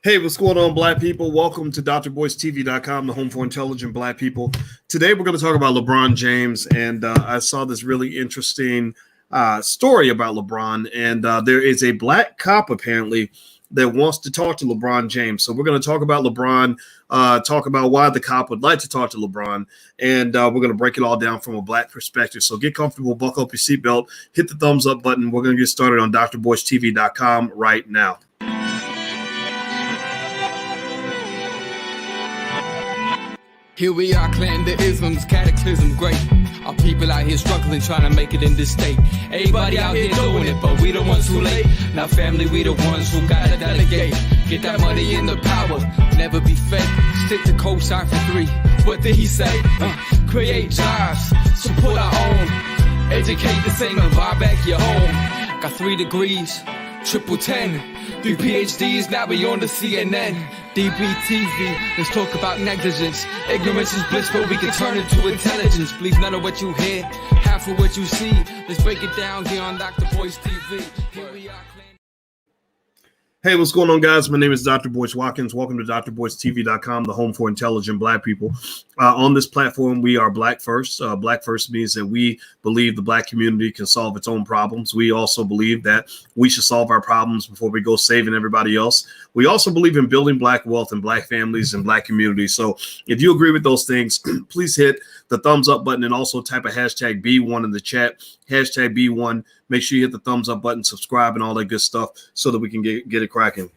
Hey, what's going on, Black people? Welcome to drboystv.com, the home for intelligent Black people. Today, we're going to talk about LeBron James, and I saw this really interesting story about LeBron, and there is a Black cop, apparently, that wants to talk to LeBron James. So we're going to talk about LeBron, talk about why the cop would like to talk to LeBron, and we're going to break it all down from a Black perspective. So get comfortable, buckle up your seatbelt, hit the thumbs up button. We're going to get started on drboystv.com right now. Here we are, clan the isms, cataclysm, great. Our people out here struggling, trying to make it in this state. Everybody out here doing it, but we the ones who late. Now family, we the ones who gotta delegate. Get that money in the power, never be fake. Stick to cosign for 3. What did he say? Create jobs, support our own. Educate the same and buy back your home. Got 3 degrees, triple 10. 3 PhDs, now we on the CNN. DBTV, let's talk about negligence. Ignorance is bliss, but we can turn it to intelligence. Believe none of what you hear, half of what you see. Let's break it down here on Dr. Boyce TV. Here we are. Hey, what's going on, guys? My name is Dr. Boyce Watkins. Welcome to drboystv.com, the home for intelligent Black people. On this platform, we are Black First. Black First means that we believe the Black community can solve its own problems. We also believe that we should solve our problems before we go saving everybody else. We also believe in building Black wealth and Black families and Black communities. So if you agree with those things, please hit the thumbs up button and also type a hashtag B1 in the chat. Hashtag B1. Make sure you hit the thumbs up button, subscribe, and all that good stuff so that we can get it cracking.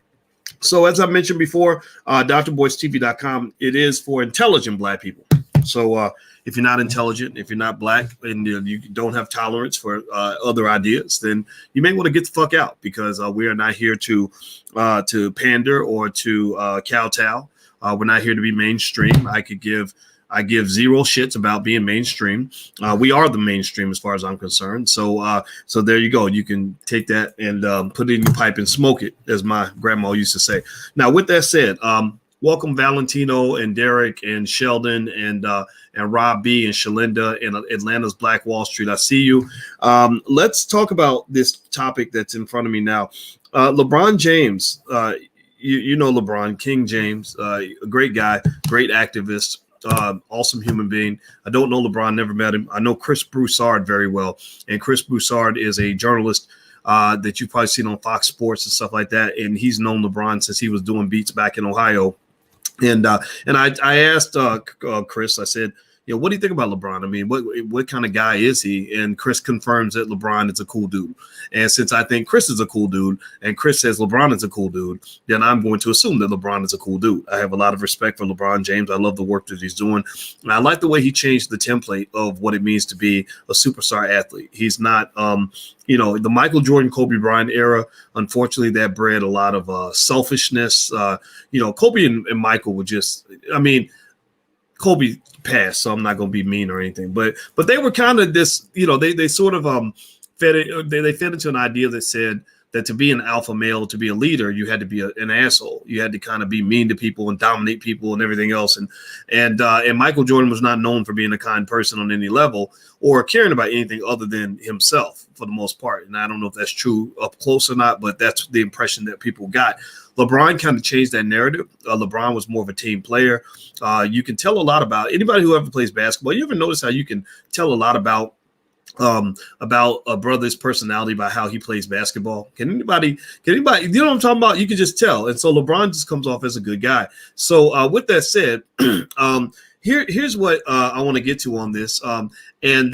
So as I mentioned before, drboystv.com, it is for intelligent Black people. So if you're not intelligent, if you're not Black, and you don't have tolerance for other ideas, then you may want to get the fuck out, because we are not here to pander or to kowtow. We're not here to be mainstream. I give 0 shits about being mainstream. We are the mainstream as far as I'm concerned. So there you go. You can take that and put it in your pipe and smoke it, as my grandma used to say. Now, with that said, welcome Valentino and Derek and Sheldon and Rob B and Shalinda and Atlanta's Black Wall Street. I see you. Let's talk about this topic that's in front of me now. LeBron James, you know LeBron, King James, a great guy, great activist. Awesome human being. I don't know LeBron, never met him. I know Chris Broussard very well, and Chris Broussard is a journalist that you've probably seen on Fox Sports and stuff like that, and he's known LeBron since he was doing beats back in Ohio. And I asked Chris, I said, what do you think about LeBron? I mean, what kind of guy is he? And Chris confirms that LeBron is a cool dude. And since I think Chris is a cool dude, and Chris says LeBron is a cool dude, then I'm going to assume that LeBron is a cool dude. I have a lot of respect for LeBron James. I love the work that he's doing. And I like the way he changed the template of what it means to be a superstar athlete. He's not, the Michael Jordan, Kobe Bryant era. Unfortunately, that bred a lot of selfishness. Kobe and Michael were just, Kobe passed, so I'm not going to be mean or anything, but they were kind of this, they sort of fed into an idea that said that to be an alpha male, to be a leader, you had to be an asshole. You had to kind of be mean to people and dominate people and everything else. And Michael Jordan was not known for being a kind person on any level or caring about anything other than himself for the most part. And I don't know if that's true up close or not, but that's the impression that people got. LeBron kind of changed that narrative. LeBron was more of a team player. You can tell a lot about anybody who ever plays basketball. You ever notice how you can tell a lot about a brother's personality by how he plays basketball? Can anybody, you know what I'm talking about? You can just tell. And so LeBron just comes off as a good guy. So with that said, here's what I want to get to on this. And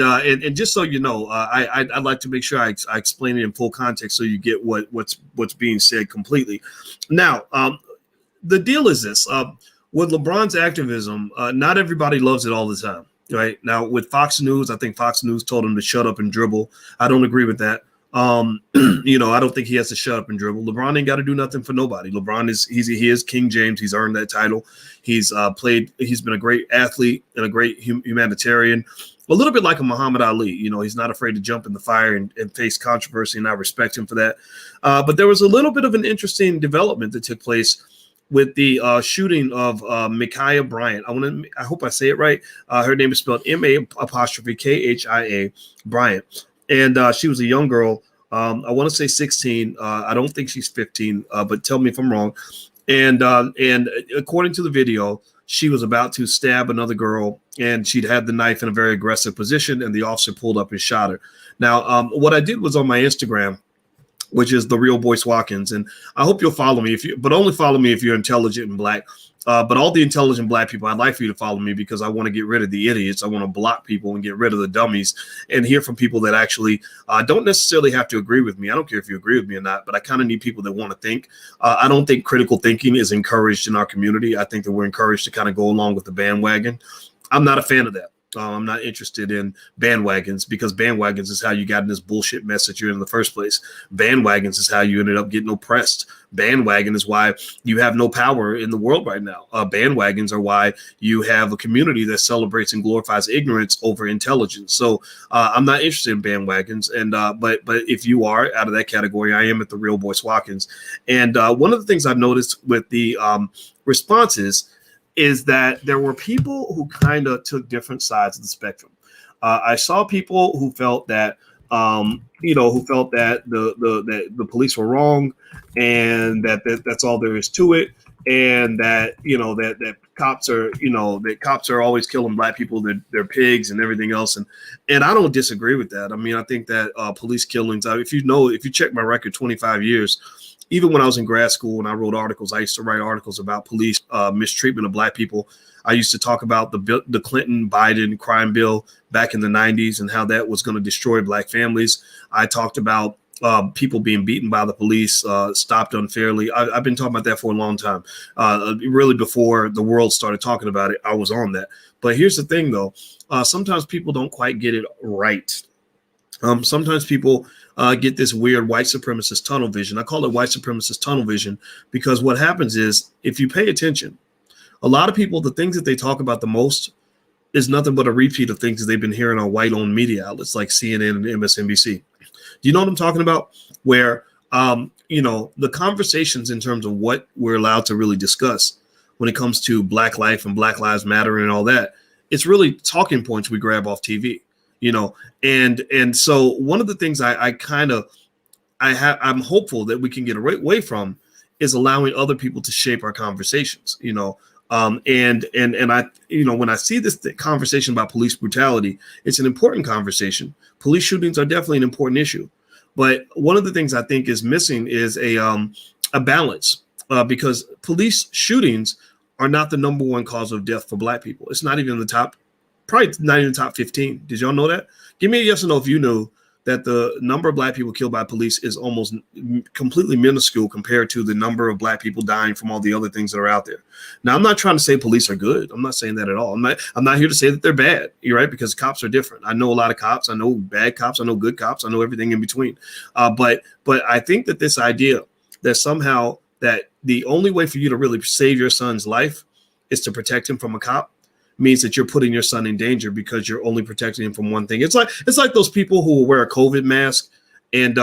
just so you know, I'd like to make sure I explain it in full context so you get what's being said completely. Now, the deal is this: with LeBron's activism, not everybody loves it all the time. Right now, with Fox News, I think Fox News told him to shut up and dribble. I don't agree with that. I don't think he has to shut up and dribble. LeBron ain't got to do nothing for nobody. LeBron is King James. He's earned that title. He's been a great athlete and a great humanitarian. A little bit like a Muhammad Ali. He's not afraid to jump in the fire and face controversy, and I respect him for that. But there was a little bit of an interesting development that took place with the shooting of Ma'Khia Bryant. I hope I say it right. Her name is spelled M-A-Khia Bryant. And she was a young girl. I want to say 16. I don't think she's 15, but tell me if I'm wrong. And according to the video, she was about to stab another girl, and she'd had the knife in a very aggressive position, and the officer pulled up and shot her. Now, what I did was on my Instagram, which is the Real Boyce Watkins, and I hope you'll follow me but only follow me if you're intelligent and black. But all the intelligent black people, I'd like for you to follow me because I want to get rid of the idiots. I want to block people and get rid of the dummies and hear from people that actually don't necessarily have to agree with me. I don't care if you agree with me or not, but I kind of need people that want to think. I don't think critical thinking is encouraged in our community. I think that we're encouraged to kind of go along with the bandwagon. I'm not a fan of that. I'm not interested in bandwagons because bandwagons is how you got in this bullshit mess that you're in the first place. Bandwagons is how you ended up getting oppressed. Bandwagon is why you have no power in the world right now. Bandwagons are why you have a community that celebrates and glorifies ignorance over intelligence. So I'm not interested in bandwagons. And but if you are out of that category, I am at the Real Boyce Watkins. And one of the things I've noticed with the responses is that there were people who kind of took different sides of the spectrum. I saw people who felt that, the police were wrong, and that's all there is to it, and that that cops are always killing black people, they're pigs and everything else, and I don't disagree with that. I mean, I think that police killings. If you check my record, 25 years. Even when I was in grad school and I wrote articles, I used to write articles about police mistreatment of black people. I used to talk about the Clinton-Biden crime bill back in the 90s and how that was going to destroy black families. I talked about people being beaten by the police, stopped unfairly. I've been talking about that for a long time. Really before the world started talking about it, I was on that. But here's the thing, though. Sometimes people don't quite get it right. Sometimes people get this weird white supremacist tunnel vision. I call it white supremacist tunnel vision because what happens is if you pay attention, a lot of people, the things that they talk about the most is nothing but a repeat of things that they've been hearing on white-owned media outlets like CNN and MSNBC. Do you know what I'm talking about? Where, the conversations in terms of what we're allowed to really discuss when it comes to Black life and Black Lives Matter and all that, it's really talking points we grab off TV. And so one of the things I'm hopeful that we can get away from is allowing other people to shape our conversations, and I, when I see this conversation about police brutality, it's an important conversation. Police shootings are definitely an important issue. But one of the things I think is missing is a balance because police shootings are not the number one cause of death for black people. It's not even in the top. Probably not even the top 15. Did y'all know that? Give me a yes or no if you knew that the number of black people killed by police is almost completely minuscule compared to the number of black people dying from all the other things that are out there. Now, I'm not trying to say police are good. I'm not saying that at all. I'm not here to say that they're bad. You're right, because cops are different. I know a lot of cops. I know bad cops. I know good cops. I know everything in between. But I think that this idea that somehow that the only way for you to really save your son's life is to protect him from a cop means that you're putting your son in danger because you're only protecting him from one thing. It's like those people who will wear a COVID mask and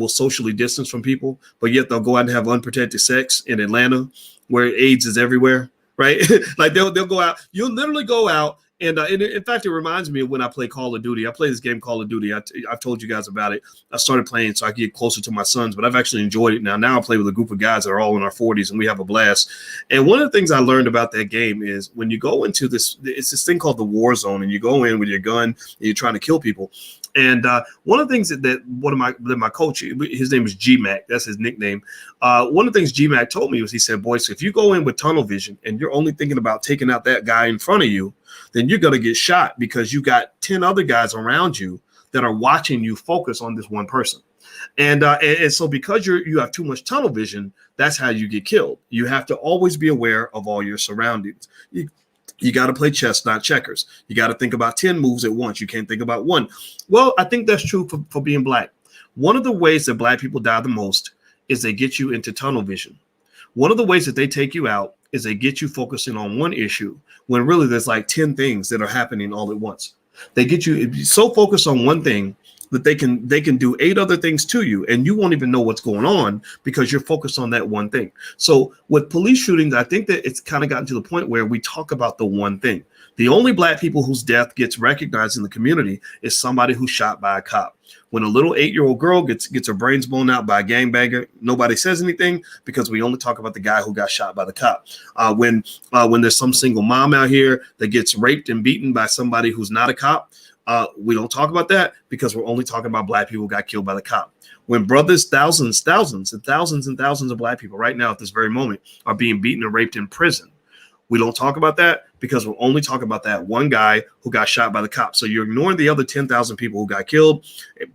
will socially distance from people, but yet they'll go out and have unprotected sex in Atlanta where AIDS is everywhere, right? Like they'll go out. You'll literally go out. And in fact, it reminds me of when I play Call of Duty. I play this game Call of Duty. I've told you guys about it. I started playing so I could get closer to my sons, but I've actually enjoyed it now. Now I play with a group of guys that are all in our 40s, and we have a blast. And one of the things I learned about that game is when you go into this, it's this thing called the war zone, and you go in with your gun and you're trying to kill people. And one of the things that my coach, his name is G-Mac, that's his nickname. One of the things G-Mac told me was, he said, "Boy, so if you go in with tunnel vision and you're only thinking about taking out that guy in front of you, then you're going to get shot because you got 10 other guys around you that are watching you focus on this one person." And so because you have too much tunnel vision, that's how you get killed. You have to always be aware of all your surroundings. You got to play chess, not checkers. You got to think about 10 moves at once. You can't think about one. Well, I think that's true for being black. One of the ways that black people die the most is they get you into tunnel vision. One of the ways that they take you out is they get you focusing on one issue when really there's like 10 things that are happening all at once. They get you so focused on one thing that they can do 8 other things to you, and you won't even know what's going on because you're focused on that one thing. So with police shootings, I think that it's kind of gotten to the point where we talk about the one thing. The only black people whose death gets recognized in the community is somebody who's shot by a cop. When a little 8-year-old girl gets her brains blown out by a gangbanger, nobody says anything because we only talk about the guy who got shot by the cop. When there's some single mom out here that gets raped and beaten by somebody who's not a cop, we don't talk about that because we're only talking about black people who got killed by the cop. When brothers, thousands of black people right now at this very moment are being beaten and raped in prison, we don't talk about that because we're only talking about that one guy who got shot by the cop. So you're ignoring the other 10,000 people who got killed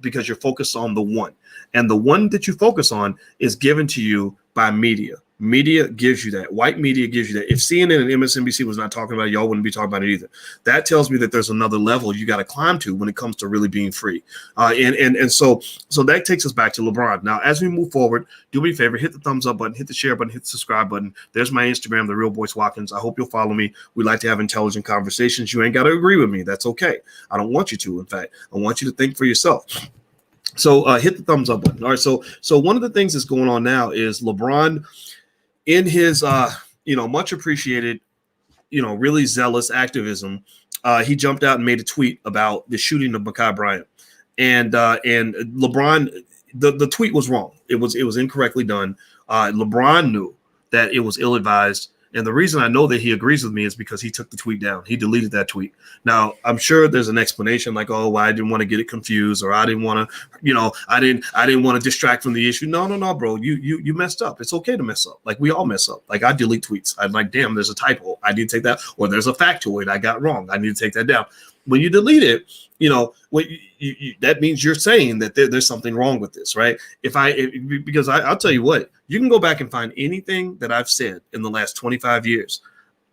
because you're focused on the one. And the one that you focus on is given to you by media. Media gives you that. White media gives you that. If CNN and MSNBC was not talking about it, y'all wouldn't be talking about it either. That tells me that there's another level you got to climb to when it comes to really being free. And so that takes us back to LeBron. Now, as we move forward, do me a favor, hit the thumbs up button, hit the share button, hit the subscribe button. There's my Instagram, The Real Boyce Watkins. I hope you'll follow me. We like to have intelligent conversations. You ain't got to agree with me. That's okay. I don't want you to. In fact, I want you to think for yourself. So hit the thumbs up button. All right. So one of the things that's going on now is LeBron, in his, much appreciated, really zealous activism, he jumped out and made a tweet about the shooting of Ma'Khia Bryant, and LeBron, the tweet was wrong. It was incorrectly done. LeBron knew that it was ill-advised. And the reason I know that he agrees with me is because he took the tweet down. He deleted that tweet. Now, I'm sure there's an explanation like, oh, well, I didn't want to get it confused, or I didn't want to, I didn't want to distract from the issue. No, bro. You messed up. It's okay to mess up. Like, we all mess up. Like, I delete tweets. I'm like, damn, there's a typo. I need to take that. Or there's a factoid I got wrong. I need to take that down. When you delete it, that means you're saying that there's something wrong with this, right? Because I'll tell you what, you can go back and find anything that I've said in the last 25 years.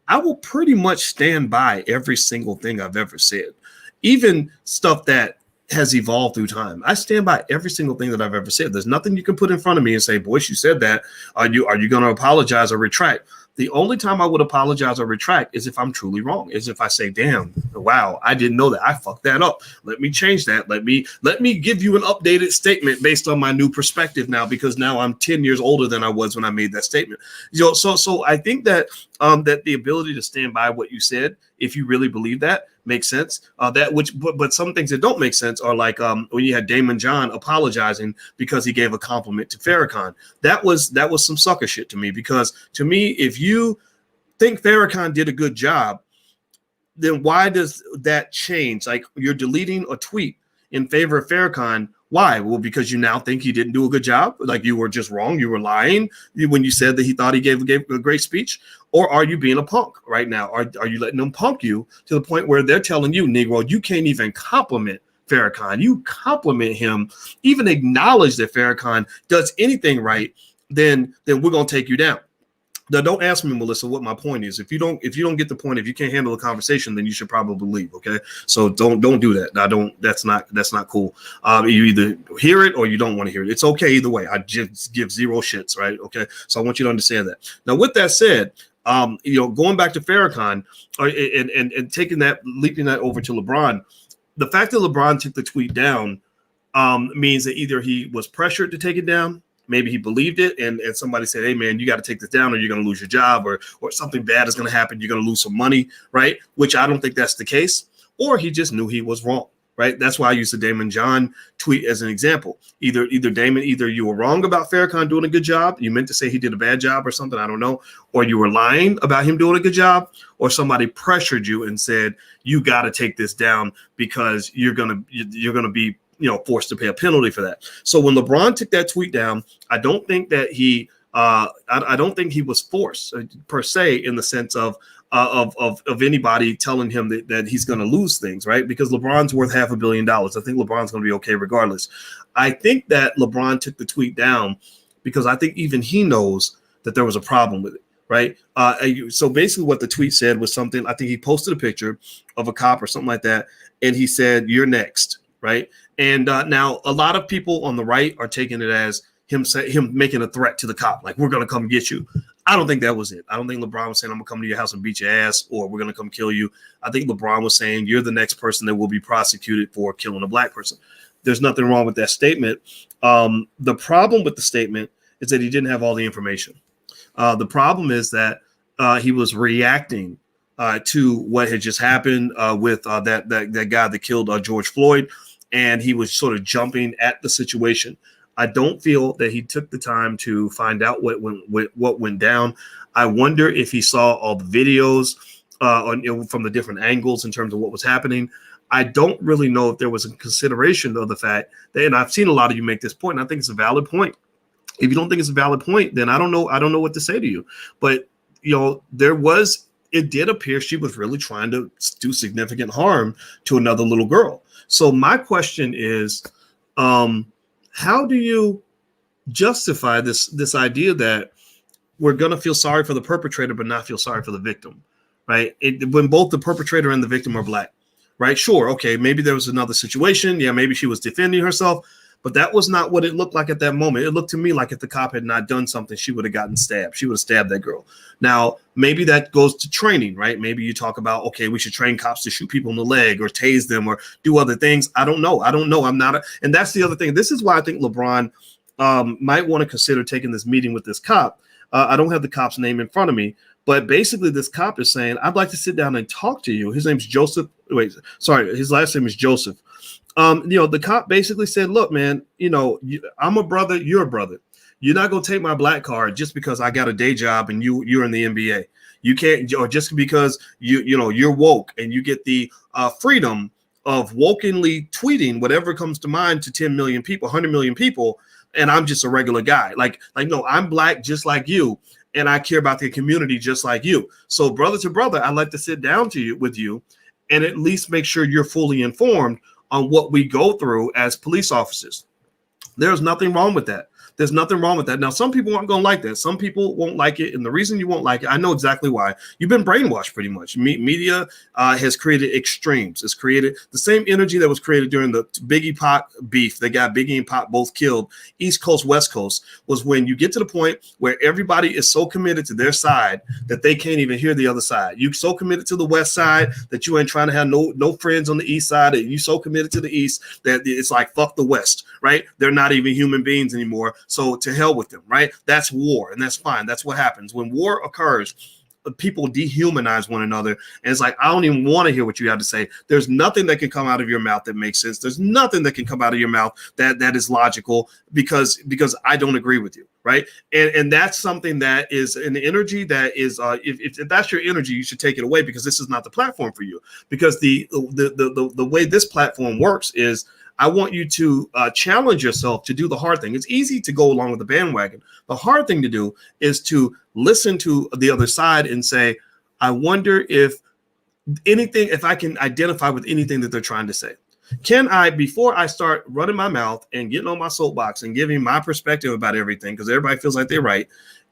I will pretty much stand by every single thing I've ever said, even stuff that has evolved through time. I stand by every single thing that I've ever said. There's nothing you can put in front of me and say, Boyce, you said that. Are you going to apologize or retract? The only time I would apologize or retract is if I'm truly wrong, is if I say, damn, wow, I didn't know that. I fucked that up. Let me change that. Let me give you an updated statement based on my new perspective now, because now I'm 10 years older than I was when I made that statement. So I think that that the ability to stand by what you said, if you really believe that, makes sense. But some things that don't make sense are like when you had Damon John apologizing because he gave a compliment to Farrakhan. That was some sucker shit to me, because to me, if you think Farrakhan did a good job, then why does that change? Like, you're deleting a tweet in favor of Farrakhan. Why? Well, because you now think he didn't do a good job. Like, you were just wrong. You were lying when you said that he thought he gave a great speech. Or are you being a punk right now? Are you letting them punk you to the point where they're telling you, Negro, you can't even compliment Farrakhan. You compliment him, even acknowledge that Farrakhan does anything right, then we're going to take you down. Now, don't ask me, Melissa, what my point is. If you don't get the point, if you can't handle the conversation, then you should probably leave. Okay, so don't do that. That's not cool. You either hear it or you don't want to hear it. It's okay either way. I just give zero shits, right? Okay, so I want you to understand that. Now, with that said, going back to Farrakhan, and taking that, leaping that over to LeBron, the fact that LeBron took the tweet down means that either he was pressured to take it down. Maybe he believed it, and somebody said, hey, man, you got to take this down or you're going to lose your job, or something bad is going to happen. You're going to lose some money, right? Which I don't think that's the case. Or he just knew he was wrong, right? That's why I used the Damon John tweet as an example. Either you were wrong about Farrakhan doing a good job. You meant to say he did a bad job or something. I don't know. Or you were lying about him doing a good job, or somebody pressured you and said, you got to take this down because you're going to be forced to pay a penalty for that. So when LeBron took that tweet down, I don't think that I don't think he was forced per se, in the sense of anybody telling him that he's going to lose things, right? Because LeBron's worth $500 million. I think LeBron's going to be okay regardless. I think that LeBron took the tweet down because I think even he knows that there was a problem with it, right? So basically what the tweet said was something, I think he posted a picture of a cop or something like that, and he said, "You're next," right? And now a lot of people on the right are taking it as him making a threat to the cop, like, we're going to come get you. I don't think that was it. I don't think LeBron was saying, I'm going to come to your house and beat your ass, or we're going to come kill you. I think LeBron was saying, you're the next person that will be prosecuted for killing a black person. There's nothing wrong with that statement. The problem with the statement is that he didn't have all the information. The problem is that he was reacting to what had just happened with that guy that killed George Floyd, and he was sort of jumping at the situation. I don't feel that he took the time to find out what went down. I wonder if he saw all the videos from the different angles in terms of what was happening. I don't really know if there was a consideration of the fact that, and I've seen a lot of you make this point, and I think it's a valid point. If you don't think it's a valid point, then I don't know what to say to you. But it did appear she was really trying to do significant harm to another little girl. So my question is, how do you justify this idea that we're going to feel sorry for the perpetrator but not feel sorry for the victim, right? When both the perpetrator and the victim are black, right? Sure, okay, maybe there was another situation. Yeah, maybe she was defending herself, but that was not what it looked like at that moment. It looked to me like if the cop had not done something, she would have gotten stabbed. She would have stabbed that girl. Now, maybe that goes to training, right? Maybe you talk about, okay, we should train cops to shoot people in the leg or tase them or do other things. I don't know. And that's the other thing. This is why I think LeBron might want to consider taking this meeting with this cop. I don't have the cop's name in front of me, but basically this cop is saying, I'd like to sit down and talk to you. His name's Joseph. His last name is Joseph. The cop basically said, look, man, I'm a brother. You're a brother. You're not going to take my black card just because I got a day job and you're in the NBA. You can't, or just because you're woke and you get the freedom of wokenly tweeting whatever comes to mind to 10 million people, 100 million people. And I'm just a regular guy. No, I'm black just like you. And I care about the community just like you. So brother to brother, I'd like to sit down with you and at least make sure you're fully informed on what we go through as police officers. There's nothing wrong with that. There's nothing wrong with that. Now, some people aren't going to like that. Some people won't like it. And the reason you won't like it, I know exactly why. You've been brainwashed pretty much. Media has created extremes. It's created the same energy that was created during the Biggie Pac beef. They got Biggie and Pac both killed. East Coast, West Coast was when you get to the point where everybody is so committed to their side that they can't even hear the other side. You're so committed to the West side that you ain't trying to have no friends on the East side. And you so committed to the East that it's like, fuck the West, right? They're not even human beings anymore. So to hell with them, right? That's war, and that's fine. That's what happens. When war occurs, people dehumanize one another, and it's like, I don't even want to hear what you have to say. There's nothing that can come out of your mouth that makes sense. There's nothing that can come out of your mouth that is logical because I don't agree with you, right? And that's something that is an energy that is, if that's your energy, you should take it away because this is not the platform for you. Because the way this platform works is, I want you to challenge yourself to do the hard thing. It's easy to go along with the bandwagon. The hard thing to do is to listen to the other side and say, I wonder if I can identify with anything that they're trying to say. Can I, before I start running my mouth and getting on my soapbox and giving my perspective about everything, because everybody feels like they're right,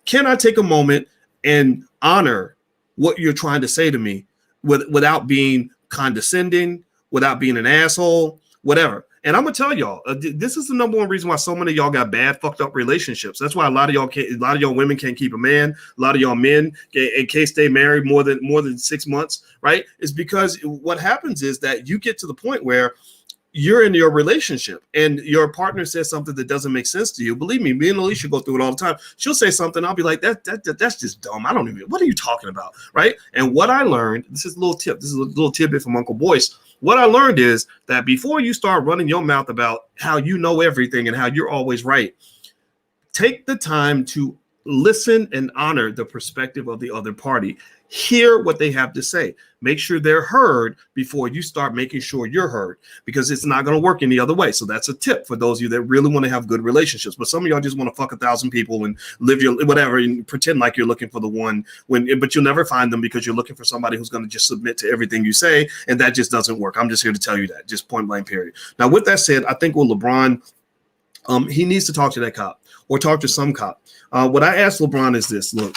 can I take a moment and honor what you're trying to say to me without being condescending, without being an asshole, whatever? And I'm gonna tell y'all, this is the number one reason why so many of y'all got bad, fucked up relationships. That's why a lot of y'all women can't keep a man. A lot of y'all men can't stay married more than 6 months, right? It's because what happens is that you get to the point where you're in your relationship and your partner says something that doesn't make sense to you. Believe me and Alicia go through it all the time. She'll say something, I'll be like, that's just dumb. I don't even, what are you talking about, right? And what I learned, this is a little tip. This is a little tidbit from Uncle Boyce. What I learned is that before you start running your mouth about how you know everything and how you're always right, take the time to listen and honor the perspective of the other party. Hear what they have to say. Make sure they're heard before you start making sure you're heard, because it's not going to work any other way. So that's a tip for those of you that really want to have good relationships. But some of y'all just want to fuck 1,000 people and live your whatever and pretend like you're looking for the one, but you'll never find them because you're looking for somebody who's going to just submit to everything you say, and that just doesn't work. I'm just here to tell you that, just point blank period. Now, with that said, I think with LeBron, he needs to talk to that cop or talk to some cop. What I asked LeBron is this: look.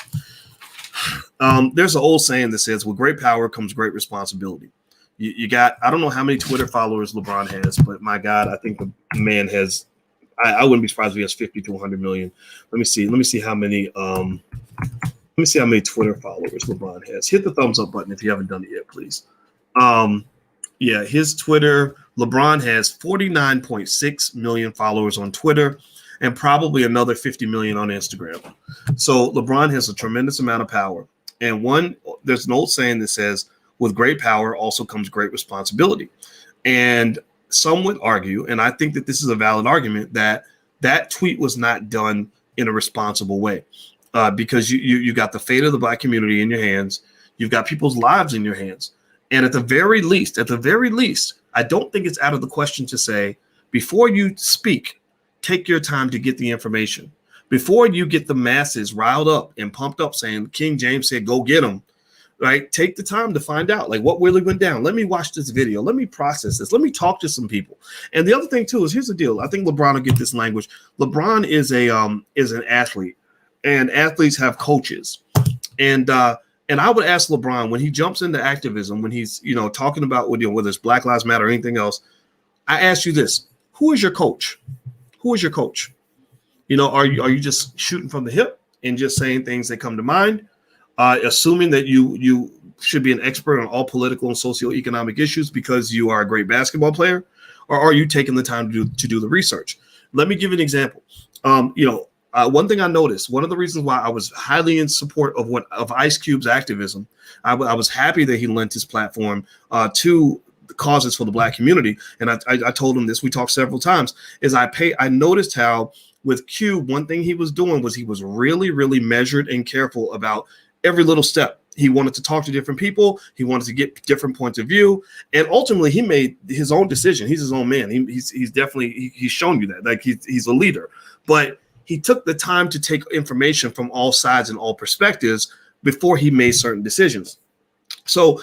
There's an old saying that says, with great power comes great responsibility. You got, I don't know how many Twitter followers LeBron has, but my God, I think the man has, I wouldn't be surprised if he has 50 to 100 million. Let me see how many Twitter followers LeBron has. Hit the thumbs up button if you haven't done it yet, please. Yeah, his Twitter LeBron has 49.6 million followers on Twitter and probably another 50 million on Instagram. So LeBron has a tremendous amount of power. And there's an old saying that says, with great power also comes great responsibility. And some would argue, and I think that this is a valid argument, that that tweet was not done in a responsible way, because you got the fate of the Black community in your hands. You've got people's lives in your hands. And at the very least, I don't think it's out of the question to say, before you speak, take your time to get the information. Before you get the masses riled up and pumped up saying King James said, go get him, right? Take the time to find out like what really went down. Let me watch this video. Let me process this. Let me talk to some people. And the other thing too is, here's the deal. I think LeBron will get this language. LeBron is an athlete, and athletes have coaches. And I would ask LeBron, when he jumps into activism, when he's, talking about, whether it's Black Lives Matter or anything else, I ask you this: who is your coach? Who is your coach? Are you just shooting from the hip and just saying things that come to mind, assuming that you should be an expert on all political and socioeconomic issues because you are a great basketball player, or are you taking the time to do the research? Let me give you an example. One thing I noticed, one of the reasons why I was highly in support of Ice Cube's activism, I was happy that he lent his platform to the causes for the Black community. And I told him this, we talked several times, is I noticed how with Cube, one thing he was doing was he was really, really measured and careful about every little step. He wanted to talk to different people. He wanted to get different points of view. And ultimately, he made his own decision. He's his own man. He's definitely, he's shown you that. Like, he's a leader. But he took the time to take information from all sides and all perspectives before he made certain decisions. So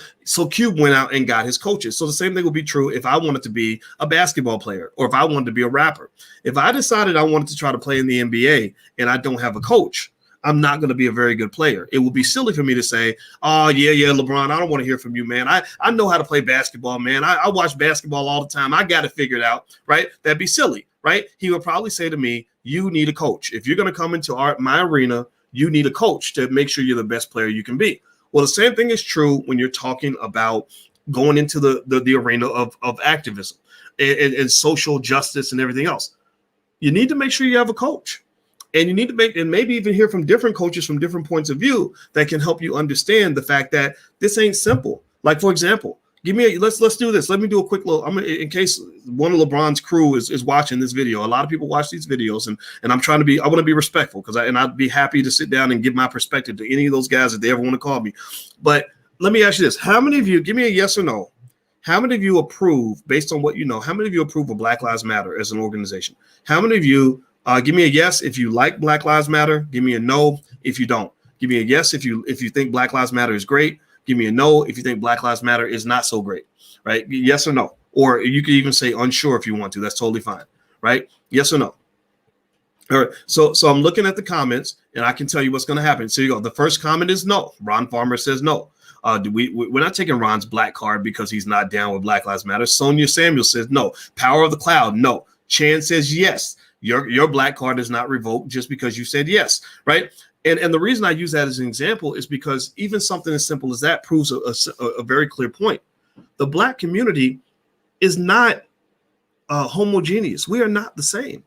Cube went out and got his coaches. So the same thing would be true if I wanted to be a basketball player, or if I wanted to be a rapper. If I decided I wanted to try to play in the NBA and I don't have a coach, I'm not going to be a very good player. It would be silly for me to say, oh, yeah, LeBron, I don't want to hear from you, man. I know how to play basketball, man. I watch basketball all the time. I got it figured out, right? That'd be silly, right? He would probably say to me, you need a coach. If you're going to come into my arena, you need a coach to make sure you're the best player you can be. Well, the same thing is true when you're talking about going into the arena of activism and social justice and everything else. You need to make sure you have a coach. And you need to maybe even hear from different coaches from different points of view that can help you understand the fact that this ain't simple. Like, for example, let's do this. Let me do a quick little, in case one of LeBron's crew is watching this video. A lot of people watch these videos, and I want to be respectful, and I'd be happy to sit down and give my perspective to any of those guys if they ever want to call me. But let me ask you this. How many of you, give me a yes or no, how many of you approve, based on what you know, how many of you approve of Black Lives Matter as an organization? How many of you, give me a yes if you like Black Lives Matter. Give me a no if you don't. Give me a yes if you think Black Lives Matter is great. Give me a no if you think Black Lives Matter is not so great, right? Yes or no. Or you could even say unsure if you want to. That's totally fine, right? Yes or no. All right. So I'm looking at the comments, and I can tell you what's going to happen. So you go. The first comment is no. Ron Farmer says no. We're not taking Ron's black card because he's not down with Black Lives Matter. Sonia Samuel says no. Power of the Cloud, no. Chan says yes. Your black card is not revoked just because you said yes, right? And the reason I use that as an example is because even something as simple as that proves a very clear point. The Black community is not homogeneous. We are not the same.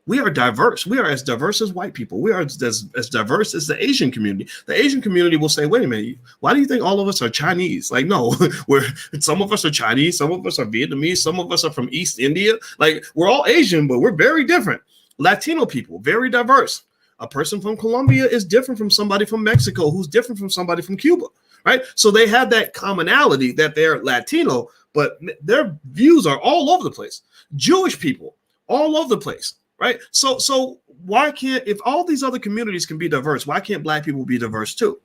We are diverse. We are as diverse as white people. We are as diverse as the Asian community. The Asian community will say, wait a minute, why do you think all of us are Chinese? Like, no, some of us are Chinese, some of us are Vietnamese, some of us are from East India. Like, we're all Asian, but we're very different. Latino people, very diverse. A person from Colombia is different from somebody from Mexico, who's different from somebody from Cuba, right? So they have that commonality that they're Latino, but their views are all over the place. Jewish people, all over the place, right? So why can't, if all these other communities can be diverse, why can't Black people be diverse too?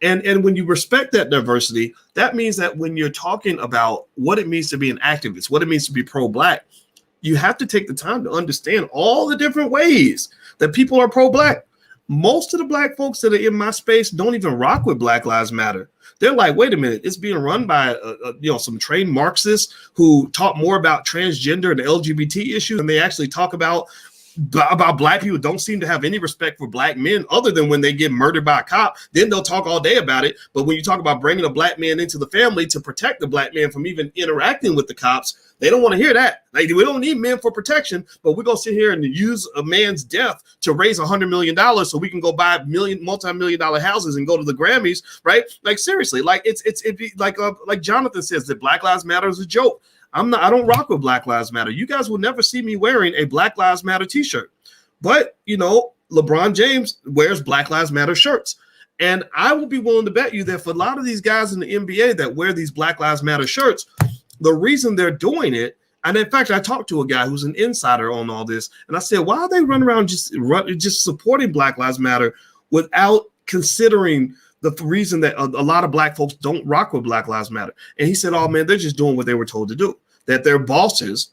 And when you respect that diversity, that means that when you're talking about what it means to be an activist, what it means to be pro-Black, you have to take the time to understand all the different ways that people are pro-Black. Most of the Black folks that are in my space don't even rock with Black Lives Matter. They're like, wait a minute, it's being run by some trained Marxists who talk more about transgender and LGBT issues than they actually talk about about black people don't seem to have any respect for black men other than when they get murdered by a cop. Then they'll talk all day about it. But when you talk about bringing a black man into the family to protect the black man from even interacting with the cops, they don't want to hear that. Like, we don't need men for protection, but we're going to sit here and use a man's death to raise $100 million so we can go buy multi-million dollar houses and go to the Grammys, right? Like, seriously, like it's like Jonathan says that Black Lives Matter is a joke. I don't rock with Black Lives Matter. You guys will never see me wearing a Black Lives Matter t-shirt. But, LeBron James wears Black Lives Matter shirts. And I will be willing to bet you that for a lot of these guys in the NBA that wear these Black Lives Matter shirts, the reason they're doing it, and in fact, I talked to a guy who's an insider on all this, and I said, why are they running around just supporting Black Lives Matter without considering the reason that a lot of black folks don't rock with Black Lives Matter? And he said, oh, man, they're just doing what they were told to do. That their bosses,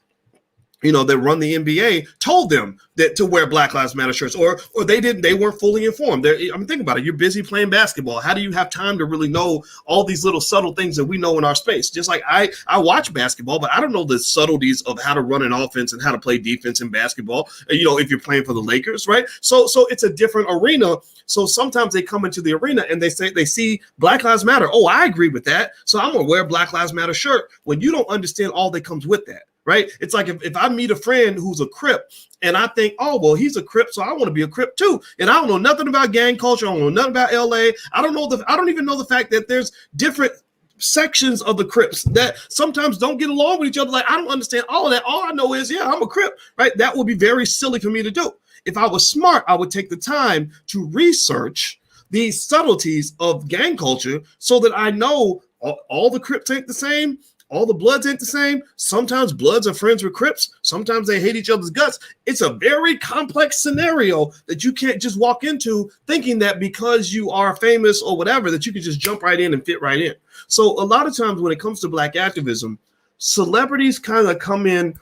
that run the NBA, told them that to wear Black Lives Matter shirts, or they weren't fully informed. Think about it. You're busy playing basketball. How do you have time to really know all these little subtle things that we know in our space? Just like I watch basketball, but I don't know the subtleties of how to run an offense and how to play defense in basketball. If you're playing for the Lakers, right? So it's a different arena. So sometimes they come into the arena and they see Black Lives Matter. Oh, I agree with that. So I'm gonna wear a Black Lives Matter shirt. When you don't understand all that comes with that. Right? It's like if I meet a friend who's a Crip and I think, oh, well, he's a Crip, so I want to be a Crip too. And I don't know nothing about gang culture. I don't know nothing about LA. I don't even know the fact that there's different sections of the Crips that sometimes don't get along with each other. Like, I don't understand all of that. All I know is, yeah, I'm a Crip, right? That would be very silly for me to do. If I was smart, I would take the time to research these subtleties of gang culture so that I know all the Crips ain't the same. All the Bloods ain't the same. Sometimes Bloods are friends with Crips. Sometimes they hate each other's guts. It's a very complex scenario that you can't just walk into thinking that because you are famous or whatever, that you can just jump right in and fit right in. So a lot of times when it comes to black activism, celebrities kind of come in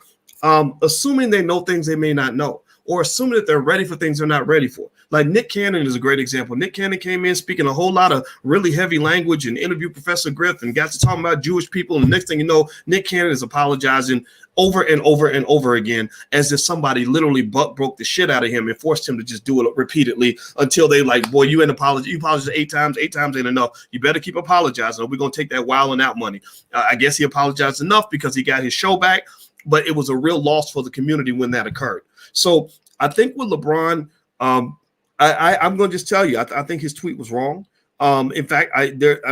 assuming they know things they may not know, or assuming that they're ready for things they're not ready for. Like Nick Cannon is a great example. Nick Cannon came in speaking a whole lot of really heavy language and interviewed Professor Griff and got to talking about Jewish people. And the next thing you know, Nick Cannon is apologizing over and over and over again, as if somebody literally broke the shit out of him and forced him to just do it repeatedly until they like, boy, you ain't apologize. You apologize 8 times. 8 times ain't enough. You better keep apologizing or we're going to take that wilding out money. I guess he apologized enough because he got his show back, but it was a real loss for the community when that occurred. So I think with LeBron, I'm going to just tell you, I think his tweet was wrong. In fact,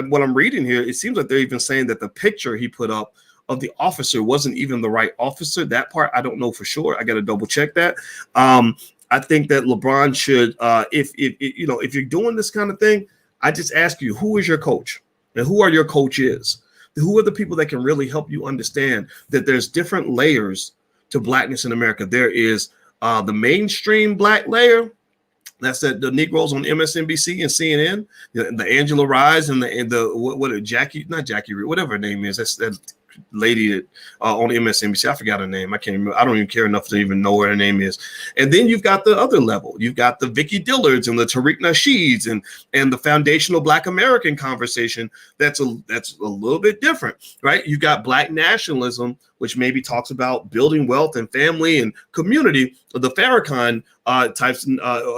what I'm reading here, it seems like they're even saying that the picture he put up of the officer wasn't even the right officer. That part, I don't know for sure. I got to double check that. I think that LeBron should, if you're doing this kind of thing, I just ask you, who is your coach and who are your coaches? Who are the people that can really help you understand that there's different layers to blackness in America? There is the mainstream black layer. That's the Negroes on MSNBC and CNN, the Angela Rise and the Jackie, not Jackie, whatever her name is. That's that lady that on MSNBC. I forgot her name. I can't remember. I don't even care enough to even know what her name is. And then you've got the other level. You've got the Vicky Dillards and the Tariq Nasheeds and the foundational Black American conversation. That's a little bit different, right? You've got Black nationalism, which maybe talks about building wealth and family and community, the Farrakhan types,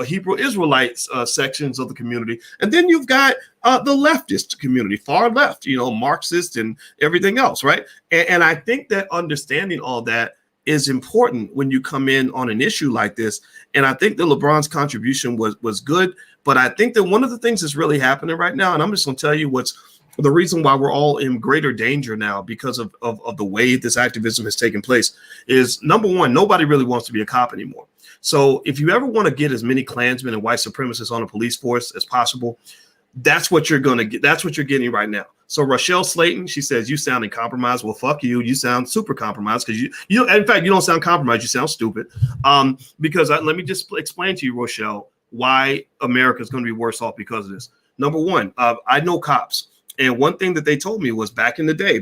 Hebrew Israelites sections of the community. And then you've got the leftist community, far left, Marxist and everything else, right? And I think that understanding all that is important when you come in on an issue like this. And I think that LeBron's contribution was good. But I think that one of the things that's really happening right now, and I'm just going to tell you what's the reason why we're all in greater danger now because of the way this activism has taken place is, number one, nobody really wants to be a cop anymore. So if you ever want to get as many Klansmen and white supremacists on a police force as possible, that's what you're going to get. That's what you're getting right now. So Rochelle Slayton, she says, you sounding compromised. Well, fuck you. You sound super compromised because you in fact, you don't sound compromised. You sound stupid. Because let me just explain to you, Rochelle, why America is going to be worse off because of this. Number one, I know cops. And one thing that they told me was back in the day,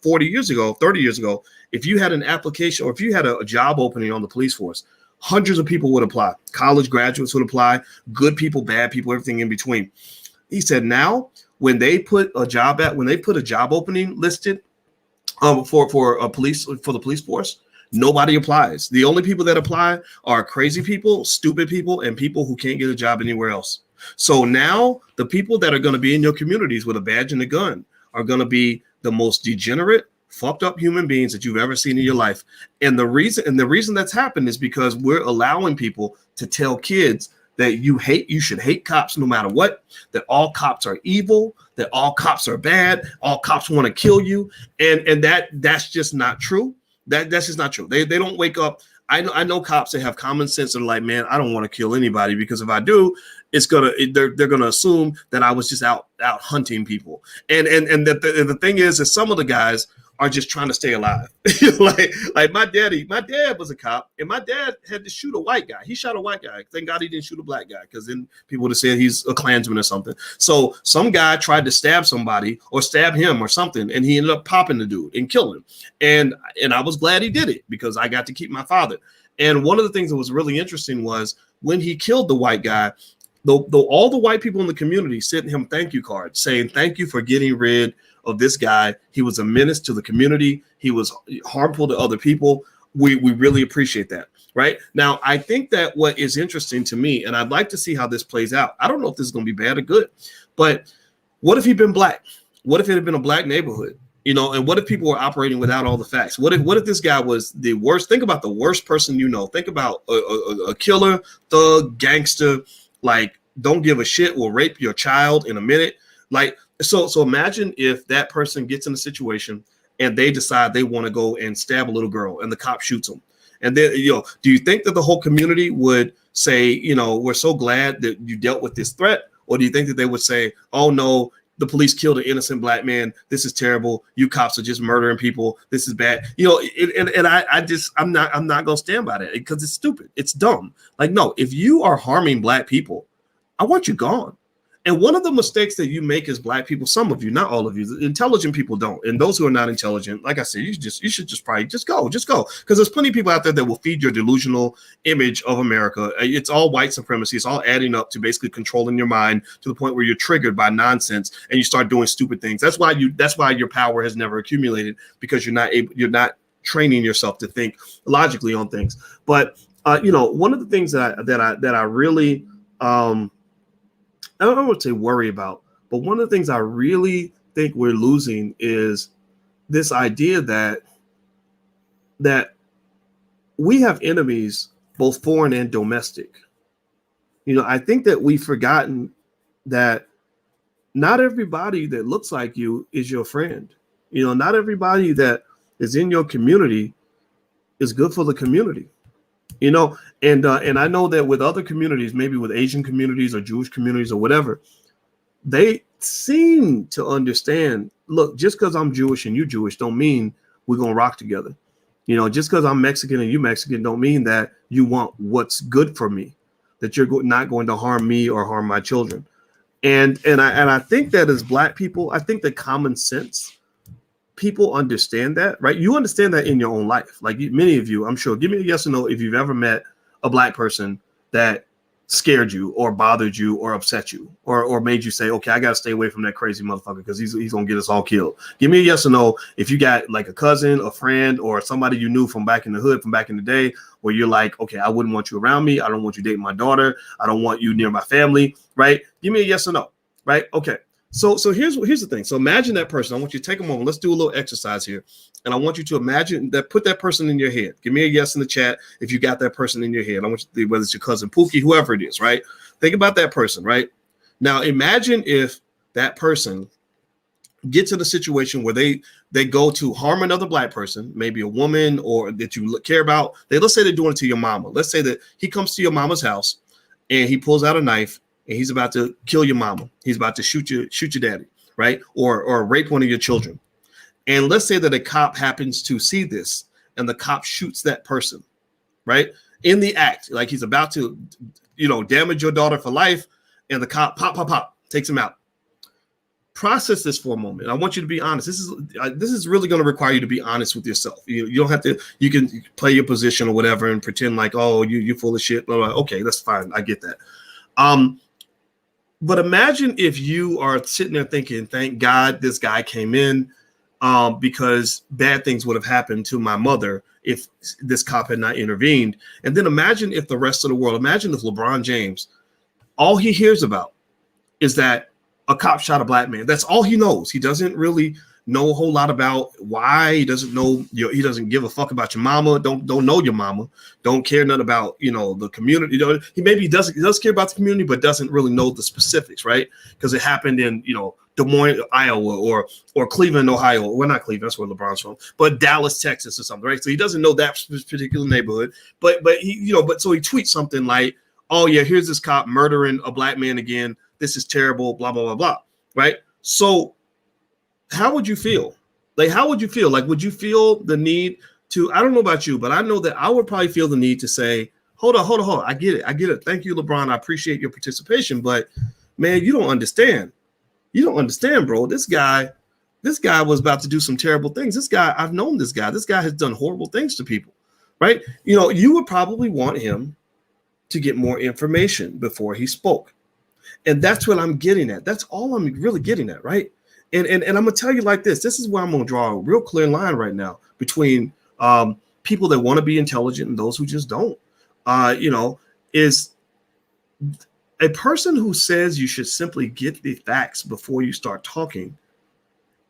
40 years ago, 30 years ago, if you had an application or if you had a job opening on the police force, hundreds of people would apply. College graduates would apply, good people, bad people, everything in between. He said now when they put a job opening listed for the police force, Nobody applies. The only people that apply are crazy people, stupid people, and people who can't get a job anywhere else. So now the people that are going to be in your communities with a badge and a gun are going to be the most degenerate, fucked up human beings that you've ever seen in your life. And the reason that's happened is because we're allowing people to tell kids that you should hate cops no matter what, that all cops are evil, that all cops are bad, all cops want to kill you. And that's just not true. That's just not true. They don't wake up. I know cops that have common sense and are like, man, I don't want to kill anybody because if I do, they're gonna assume that I was just out hunting people. And the thing is that some of the guys are just trying to stay alive. like my dad was a cop, and my dad had to shoot a white guy. He shot a white guy. Thank God he didn't shoot a black guy, because then people would have said he's a Klansman or something. So some guy tried to stab somebody or stab him or something, and he ended up popping the dude and killing him. And I was glad he did it because I got to keep my father. And one of the things that was really interesting was when he killed the white guy, though all the white people in the community sent him thank you cards saying, thank you for getting rid of this guy. He was a menace to the community. He was harmful to other people. We really appreciate that. Right now, I think that what is interesting to me, and I'd like to see how this plays out. I don't know if this is going to be bad or good, but what if he'd been black? What if it had been a black neighborhood? And what if people were operating without all the facts? What if this guy was the worst? Think about the worst person you know. Think about a killer, thug, gangster, like don't give a shit, will rape your child in a minute. Like, so imagine if that person gets in a situation and they decide they want to go and stab a little girl and the cop shoots them. And then, do you think that the whole community would say, we're so glad that you dealt with this threat? Or do you think that they would say, oh no, the police killed an innocent black man. This is terrible. You cops are just murdering people. This is bad. I'm not going to stand by that because it's stupid. It's dumb. Like, no, if you are harming black people, I want you gone. And one of the mistakes that you make as black people, some of you, not all of you, intelligent people don't. And those who are not intelligent, like I said, you should just probably just go. Because there's plenty of people out there that will feed your delusional image of America. It's all white supremacy. It's all adding up to basically controlling your mind to the point where you're triggered by nonsense and you start doing stupid things. That's why your power has never accumulated, because you're not training yourself to think logically on things. But one of the things that I really I don't want to say worry about, but one of the things I really think we're losing is this idea that we have enemies, both foreign and domestic. I think that we've forgotten that not everybody that looks like you is your friend. Not everybody that is in your community is good for the community. And I know that with other communities, maybe with Asian communities or Jewish communities or whatever, they seem to understand, look, just because I'm Jewish and you Jewish don't mean we're going to rock together. Just because I'm Mexican and you Mexican don't mean that you want what's good for me, that you're not going to harm me or harm my children. And I think that as black people, I think that common sense, people understand that, right? You understand that in your own life. Like many of you, I'm sure, give me a yes or no if you've ever met a black person that scared you or bothered you or upset you or made you say, okay, I got to stay away from that crazy motherfucker because he's going to get us all killed. Give me a yes or no if you got like a cousin, a friend, or somebody you knew from back in the hood, from back in the day, where you're like, okay, I wouldn't want you around me. I don't want you dating my daughter. I don't want you near my family, right? Give me a yes or no, right? Okay. So here's the thing. So imagine that person. I want you to take a moment. Let's do a little exercise here. And I want you to imagine that, put that person in your head. Give me a yes in the chat if you got that person in your head. I want you to think, whether it's your cousin Pookie, whoever it is, right? Think about that person, right? Now imagine if that person gets in a situation where they go to harm another black person, maybe a woman or that you care about. Let's say they're doing it to your mama. Let's say that he comes to your mama's house and he pulls out a knife and he's about to kill your mama. He's about to shoot your daddy, right? Or rape one of your children. And let's say that a cop happens to see this and the cop shoots that person, right? In the act, like he's about to, damage your daughter for life, and the cop pop, takes him out. Process this for a moment. I want you to be honest. This is really going to require you to be honest with yourself. You don't have to, you can play your position or whatever and pretend like, oh, you're full of shit. Blah, blah. Okay, that's fine. I get that. But imagine if you are sitting there thinking, thank God this guy came in. because bad things would have happened to my mother if this cop had not intervened. And then imagine if the rest of the world, imagine if LeBron James, all he hears about is that a cop shot a black man. That's all he knows. He doesn't really know a whole lot about why. He doesn't know, he doesn't give a fuck about your mama. Don't know your mama. Don't care nothing about, the community. He maybe does care about the community, but doesn't really know the specifics, right? Because it happened in, Des Moines, Iowa, or Cleveland, Ohio. Well, not Cleveland, that's where LeBron's from, but Dallas, Texas, or something, right? So he doesn't know that particular neighborhood, but he, so he tweets something like, "Oh yeah, here's this cop murdering a black man again. This is terrible, blah, blah, blah, blah," right? So how would you feel? Like, how would you feel? Like, would you feel the need to, I don't know about you, but I know that I would probably feel the need to say, hold on. I get it. Thank you, LeBron. I appreciate your participation, but man, you don't understand. You don't understand, bro. This guy was about to do some terrible things. This guy, I've known this guy. This guy has done horrible things to people, right? You would probably want him to get more information before he spoke. And that's what I'm getting at. That's all I'm really getting at, right? And I'm going to tell you like this. This is where I'm going to draw a real clear line right now between people that want to be intelligent and those who just don't. Is a person who says you should simply get the facts before you start talking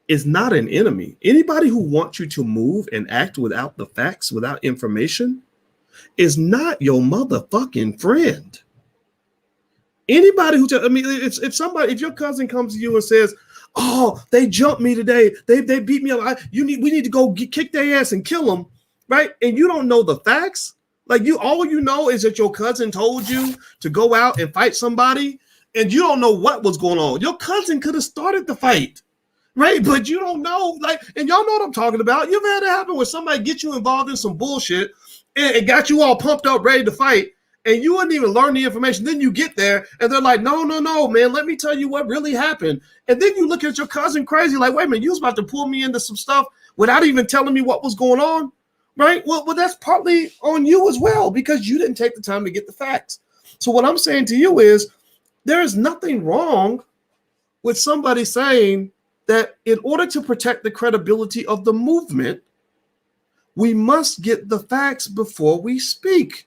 is not an enemy. Anybody who wants you to move and act without the facts, without information, is not your motherfucking friend. Anybody who, if your cousin comes to you and says, "Oh, they jumped me today. They beat me up. We need to go kick their ass and kill them," right? And you don't know the facts. Like all you know is that your cousin told you to go out and fight somebody, and you don't know what was going on. Your cousin could have started the fight, right? But you don't know. And y'all know what I'm talking about. You've had it happen where somebody gets you involved in some bullshit and got you all pumped up, ready to fight. And you wouldn't even learn the information. Then you get there and they're like, no, man, let me tell you what really happened. And then you look at your cousin crazy, like, wait a minute, you was about to pull me into some stuff without even telling me what was going on, right? Well, that's partly on you as well, because you didn't take the time to get the facts. So what I'm saying to you is there is nothing wrong with somebody saying that in order to protect the credibility of the movement, we must get the facts before we speak.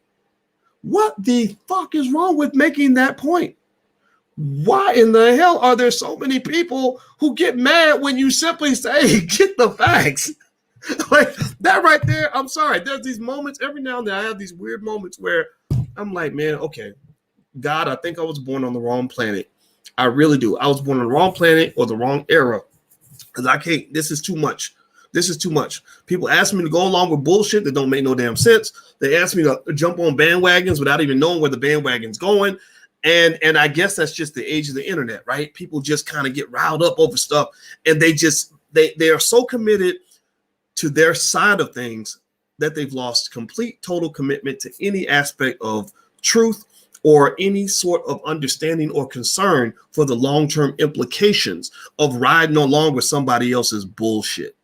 What the fuck is wrong with making that point? Why in the hell are there so many people who get mad when you simply say, get the facts? Like that right there, I'm sorry. There's these moments, every now and then I have these weird moments where I'm like, man, okay, God, I think I was born on the wrong planet. I really do. I was born on the wrong planet or the wrong era, because I can't, this is too much. This is too much. People ask me to go along with bullshit that don't make no damn sense. They ask me to jump on bandwagons without even knowing where the bandwagon's going. And I guess that's just the age of the internet, right? People just kind of get riled up over stuff, and they are so committed to their side of things that they've lost complete total commitment to any aspect of truth or any sort of understanding or concern for the long-term implications of riding along with somebody else's bullshit.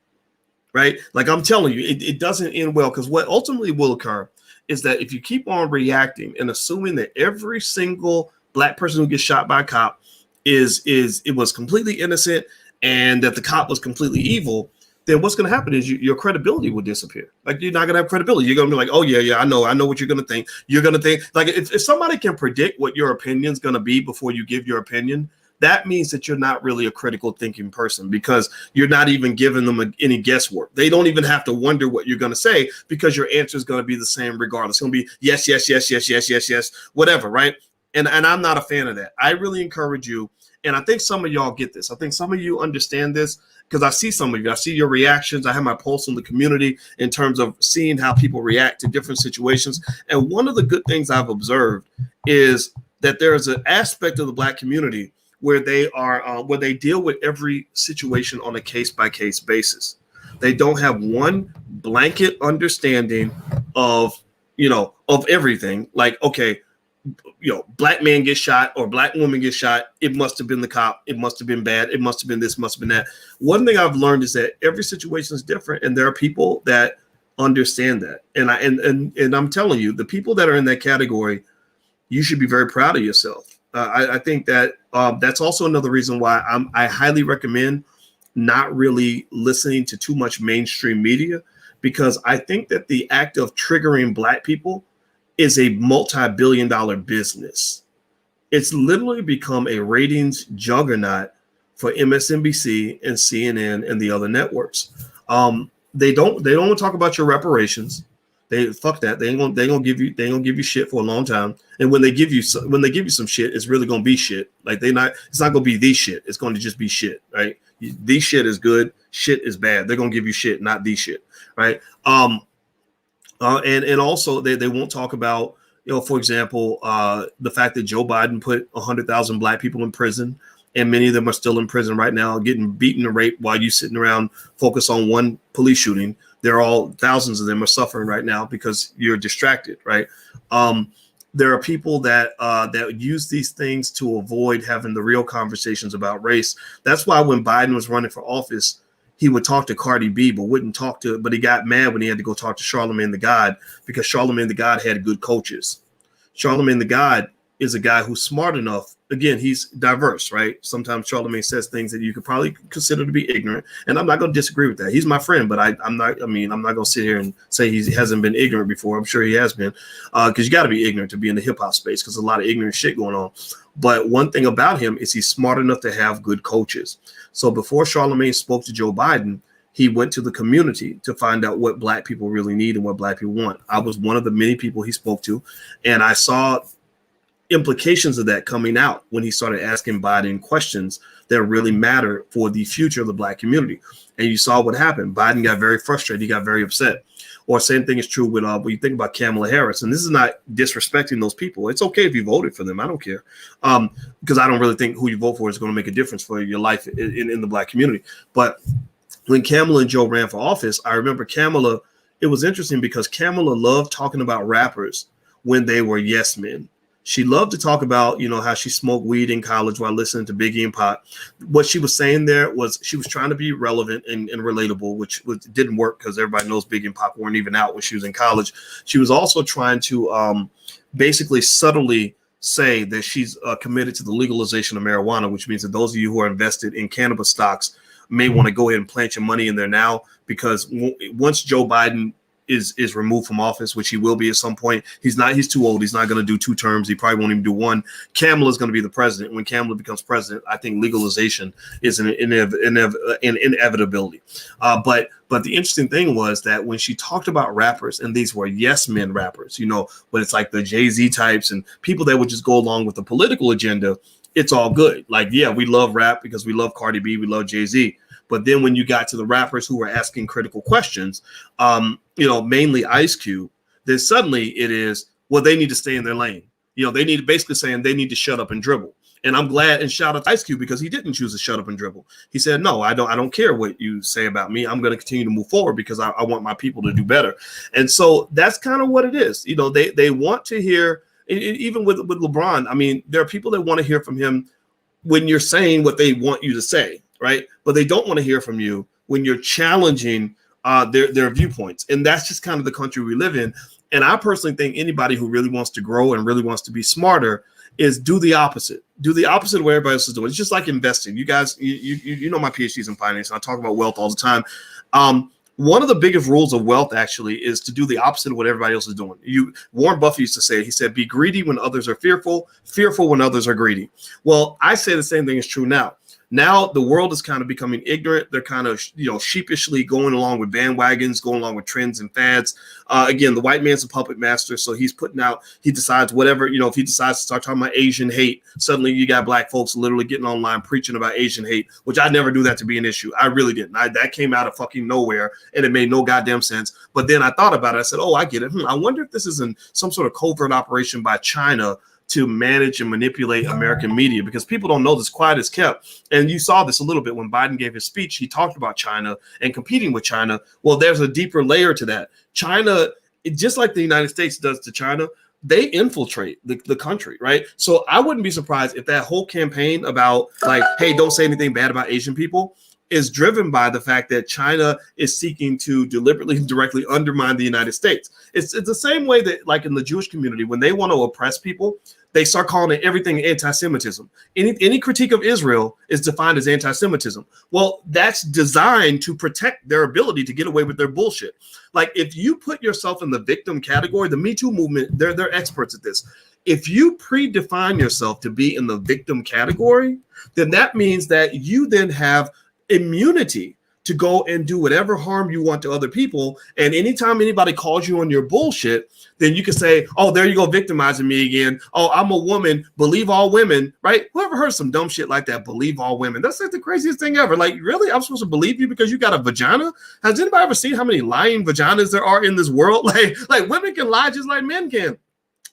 Right? Like I'm telling you, it doesn't end well, because what ultimately will occur is that if you keep on reacting and assuming that every single black person who gets shot by a cop it was completely innocent and that the cop was completely evil, then what's going to happen is your credibility will disappear. Like you're not going to have credibility. You're going to be like, oh yeah, I know what you're going to think. You're going to think like if somebody can predict what your opinion is going to be before you give your opinion, that means that you're not really a critical thinking person, because you're not even giving them any guesswork. They don't even have to wonder what you're going to say, because your answer is going to be the same regardless. It's going to be yes, whatever, right? And I'm not a fan of that. I really encourage you, and I think some of y'all get this. I think some of you understand this, because I see some of you. I see your reactions. I have my pulse on the community in terms of seeing how people react to different situations. And one of the good things I've observed is that there is an aspect of the black community where they deal with every situation on a case-by-case basis. They don't have one blanket understanding of everything. Like, okay, black man gets shot or black woman gets shot. It must have been the cop. It must have been bad. It must have been this, must have been that. One thing I've learned is that every situation is different, and there are people that understand that. And I'm telling you, the people that are in that category, you should be very proud of yourself. I think that that's also another reason why I highly recommend not really listening to too much mainstream media, because I think that the act of triggering Black people is a multi-billion-dollar business. It's literally become a ratings juggernaut for MSNBC and CNN and the other networks. They don't want to talk about your reparations. They fuck that. They ain't gonna give you shit for a long time. And when they give you some shit, it's really gonna be shit. Like it's not gonna be the shit. It's going to just be shit, right? The shit is good. Shit is bad. They're gonna give you shit, not the shit, right? And also they won't talk about, for example, the fact that Joe Biden put 100,000 Black people in prison, and many of them are still in prison right now, getting beaten and raped while you sitting around focused on one police shooting. Thousands of them are suffering right now because you're distracted, right? There are people that use these things to avoid having the real conversations about race. That's why when Biden was running for office, he would talk to Cardi B, but he got mad when he had to go talk to Charlamagne the God, because Charlamagne the God had good coaches. Charlamagne the God is a guy who's smart enough. Again, he's diverse, right? Sometimes Charlamagne says things that you could probably consider to be ignorant, and I'm not going to disagree with that. He's my friend, but I'm not going to sit here and say he hasn't been ignorant before. I'm sure he has been, because you got to be ignorant to be in the hip hop space, because there's a lot of ignorant shit going on. But one thing about him is he's smart enough to have good coaches. So before Charlamagne spoke to Joe Biden, he went to the community to find out what Black people really need and what Black people want. I was one of the many people he spoke to, and I saw implications of that coming out when he started asking Biden questions that really matter for the future of the Black community. And you saw what happened. Biden got very frustrated. He got very upset. Or same thing is true with when you think about Kamala Harris. And this is not disrespecting those people. It's okay if you voted for them. I don't care. Because I don't really think who you vote for is going to make a difference for your life in the Black community. But when Kamala and Joe ran for office, I remember Kamala, it was interesting because Kamala loved talking about rappers when they were yes men. She loved to talk about, how she smoked weed in college while listening to Biggie and Pac. What she was saying there was she was trying to be relevant and relatable, which didn't work because everybody knows Biggie and Pac weren't even out when she was in college. She was also trying to basically subtly say that she's committed to the legalization of marijuana, which means that those of you who are invested in cannabis stocks may want to go ahead and plant your money in there now, because once Joe Biden is removed from office, which he will be at some point. He's too old. He's not going to do 2 terms. He probably won't even do 1. Kamala is going to be the president. When Kamala becomes president, I think legalization is an inevitability. But the interesting thing was that when she talked about rappers, and these were yes men rappers, when it's like the Jay-Z types and people that would just go along with the political agenda, it's all good. Like, yeah, we love rap because we love Cardi B, we love Jay-Z. But then when you got to the rappers who were asking critical questions, mainly Ice Cube, then suddenly it is, well, they need to stay in their lane. They need to shut up and dribble. And I'm glad, and shout out to Ice Cube, because he didn't choose to shut up and dribble. He said, no, I don't care what you say about me. I'm going to continue to move forward because I want my people to do better. And so that's kind of what it is. They want to hear, even with LeBron, I mean, there are people that want to hear from him when you're saying what they want you to say, right? But they don't want to hear from you when you're challenging their viewpoints. And that's just kind of the country we live in. And I personally think anybody who really wants to grow and really wants to be smarter is do the opposite. Do the opposite of what everybody else is doing. It's just like investing. You guys, you know my PhD's in finance, and I talk about wealth all the time. One of the biggest rules of wealth actually is to do the opposite of what everybody else is doing. Warren Buffett used to say, he said, be greedy when others are fearful, fearful when others are greedy. Well, I say the same thing is true now. Now the world is kind of becoming ignorant. They're kind of, sheepishly going along with bandwagons, going along with trends and fads. Again, the white man's a puppet master. So he decides whatever, if he decides to start talking about Asian hate, suddenly you got Black folks literally getting online preaching about Asian hate, which I never knew that to be an issue. I really didn't. That came out of fucking nowhere, and it made no goddamn sense. But then I thought about it. I said, oh, I get it. I wonder if this is some sort of covert operation by China to manage and manipulate American media, because people don't know this, quiet is kept. And you saw this a little bit when Biden gave his speech. He talked about China and competing with China. Well, there's a deeper layer to that. China, just like the United States does to China, they infiltrate the country, right? So I wouldn't be surprised if that whole campaign about like, hey, don't say anything bad about Asian people is driven by the fact that China is seeking to deliberately and directly undermine the United States. It's the same way that, like in the Jewish community, when they want to oppress people, they start calling it everything anti-Semitism. Any critique of Israel is defined as anti-Semitism. Well, that's designed to protect their ability to get away with their bullshit. Like, if you put yourself in the victim category, the Me Too movement, they're experts at this. If you predefine yourself to be in the victim category, then that means that you then have immunity to go and do whatever harm you want to other people. And anytime anybody calls you on your bullshit, then you can say, oh, there you go, victimizing me again. Oh, I'm a woman, believe all women, right? Whoever heard some dumb shit like that, believe all women? That's like the craziest thing ever. Like, really? I'm supposed to believe you because you got a vagina? Has anybody ever seen how many lying vaginas there are in this world? Like women can lie just like men can.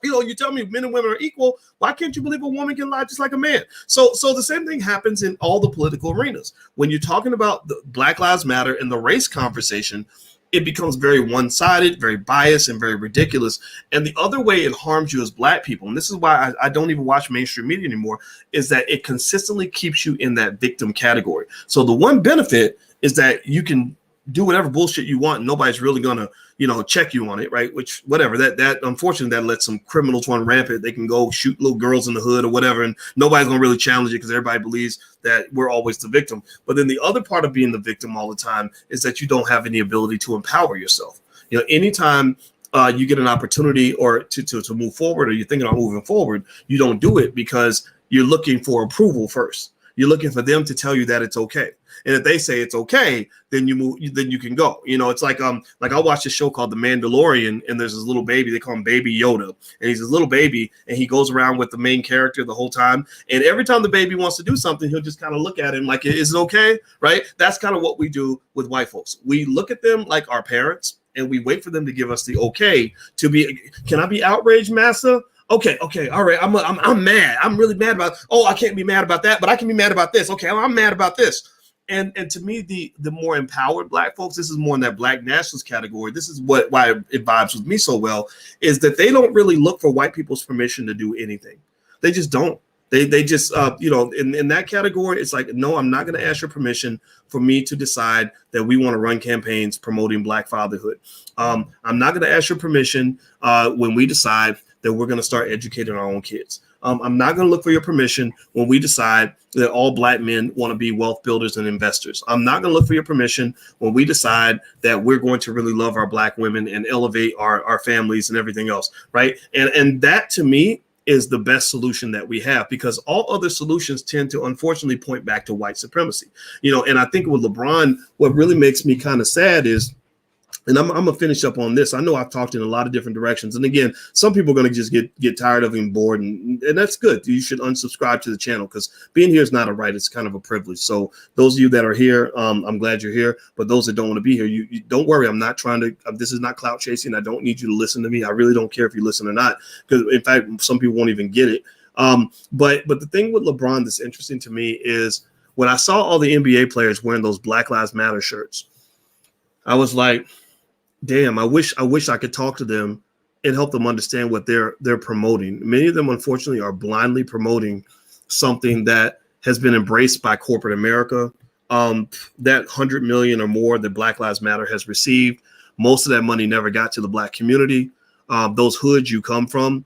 You know, you tell me men and women are equal. Why can't you believe a woman can lie just like a man? So the same thing happens in all the political arenas. When you're talking about the Black Lives Matter and the race conversation, it becomes very one-sided, very biased, and very ridiculous. And the other way it harms you as Black people, and this is why I don't even watch mainstream media anymore, is that it consistently keeps you in that victim category. So the one benefit is that you can do whatever bullshit you want. And nobody's really gonna, check you on it, right? Which, whatever, that unfortunately that lets some criminals run rampant. They can go shoot little girls in the hood or whatever, and nobody's gonna really challenge it because everybody believes that we're always the victim. But then the other part of being the victim all the time is that you don't have any ability to empower yourself. Anytime you get an opportunity or to move forward, or you're thinking about moving forward, you don't do it because you're looking for approval first. You're looking for them to tell you that it's okay. And if they say it's okay, then you move. Then you can go. It's like I watched a show called The Mandalorian, and there's this little baby. They call him Baby Yoda, and he's this little baby, and he goes around with the main character the whole time. And every time the baby wants to do something, he'll just kind of look at him like, "Is it okay?" Right? That's kind of what we do with white folks. We look at them like our parents, and we wait for them to give us the okay to be. Can I be outraged, Massa? Okay, all right. I'm mad. I'm really mad about. Oh, I can't be mad about that, but I can be mad about this. Okay, I'm mad about this. And to me, the more empowered Black folks, this is more in that Black nationalist category. This is why it vibes with me so well, is that they don't really look for white people's permission to do anything. They just don't. They just, in that category, it's like, no, I'm not going to ask your permission for me to decide that we want to run campaigns promoting Black fatherhood. I'm not going to ask your permission when we decide that we're going to start educating our own kids. I'm not going to look for your permission when we decide that all Black men want to be wealth builders and investors. I'm not going to look for your permission when we decide that we're going to really love our Black women and elevate our families and everything else, right? And that, to me, is the best solution that we have, because all other solutions tend to, unfortunately, point back to white supremacy. And I think with LeBron, what really makes me kind of sad is, and I'm going to finish up on this. I know I've talked in a lot of different directions. And again, some people are going to just get tired of him, bored, and that's good. You should unsubscribe to the channel, because being here is not a right. It's kind of a privilege. So those of you that are here, I'm glad you're here. But those that don't want to be here, you don't worry. I'm not trying to, this is not clout chasing. I don't need you to listen to me. I really don't care if you listen or not, because in fact, some people won't even get it. But the thing with LeBron that's interesting to me is when I saw all the NBA players wearing those Black Lives Matter shirts, I was like, damn, I wish I could talk to them and help them understand what they're promoting. Many of them, unfortunately, are blindly promoting something that has been embraced by corporate America. That 100 million or more that Black Lives Matter has received, most of that money never got to the Black community. Those hoods you come from,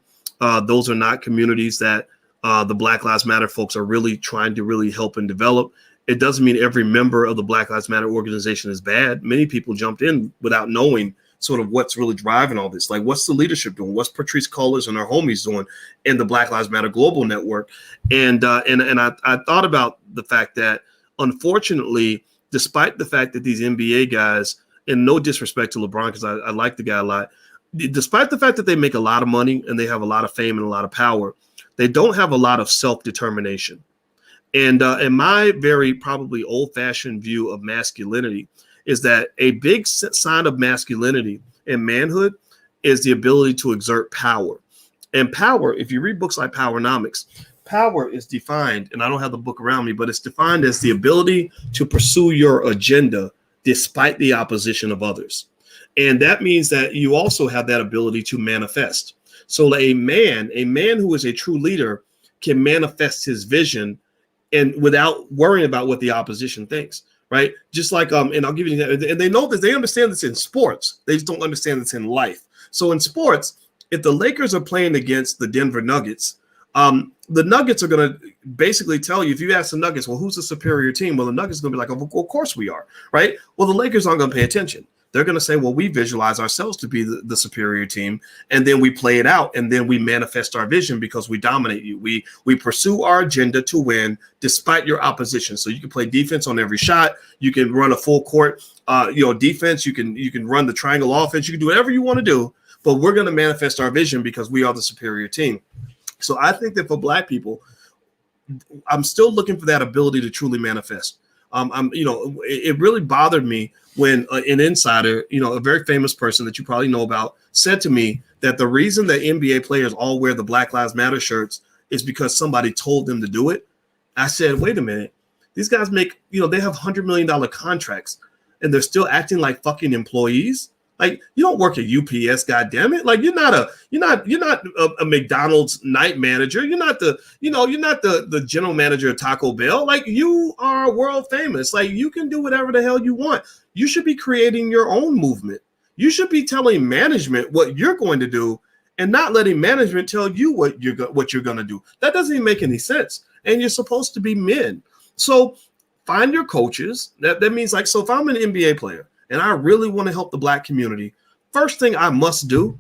those are not communities that the Black Lives Matter folks are really trying to really help and develop. It doesn't mean every member of the Black Lives Matter organization is bad. Many people jumped in without knowing sort of what's really driving all this. Like, what's the leadership doing? What's Patrice Cullors and our homies doing in the Black Lives Matter Global Network? And I thought about the fact that, unfortunately, despite the fact that these NBA guys, and no disrespect to LeBron, because I like the guy a lot, despite the fact that they make a lot of money and they have a lot of fame and a lot of power, they don't have a lot of self-determination. And in my very probably old-fashioned view of masculinity is that a big sign of masculinity and manhood is the ability to exert power. And power, if you read books like Powernomics, power is defined, and I don't have the book around me, but it's defined as the ability to pursue your agenda despite the opposition of others. And that means that you also have that ability to manifest. So a man who is a true leader can manifest his vision and without worrying about what the opposition thinks, right? Just like and I'll give you that, and they know this, they understand this in sports. They just don't understand this in life. So in sports, if the Lakers are playing against the Denver Nuggets, the Nuggets are going to basically tell you, if you ask the Nuggets, well, who's the superior team? Well, the Nuggets are going to be like, of course we are, right? Well, the Lakers aren't going to pay attention. They're going to say, well, we visualize ourselves to be the superior team, and then we play it out, and then we manifest our vision because we dominate you. We pursue our agenda to win despite your opposition. So you can play defense on every shot. You can run a full court, defense. You can run the triangle offense. You can do whatever you want to do, but we're going to manifest our vision because we are the superior team. So I think that for Black people, I'm still looking for that ability to truly manifest. It really bothered me when an insider, a very famous person that you probably know about, said to me that the reason that NBA players all wear the Black Lives Matter shirts is because somebody told them to do it. I said, wait a minute, these guys make, they have $100 million contracts and they're still acting like fucking employees. Like, you don't work at UPS, goddammit. Like, you're not a McDonald's night manager. You're not the general manager of Taco Bell. Like, you are world famous. Like, you can do whatever the hell you want. You should be creating your own movement. You should be telling management what you're going to do and not letting management tell you what you're going to do. That doesn't even make any sense. And you're supposed to be men. So find your coaches. That means, like, so if I'm an NBA player and I really want to help the Black community, first thing I must do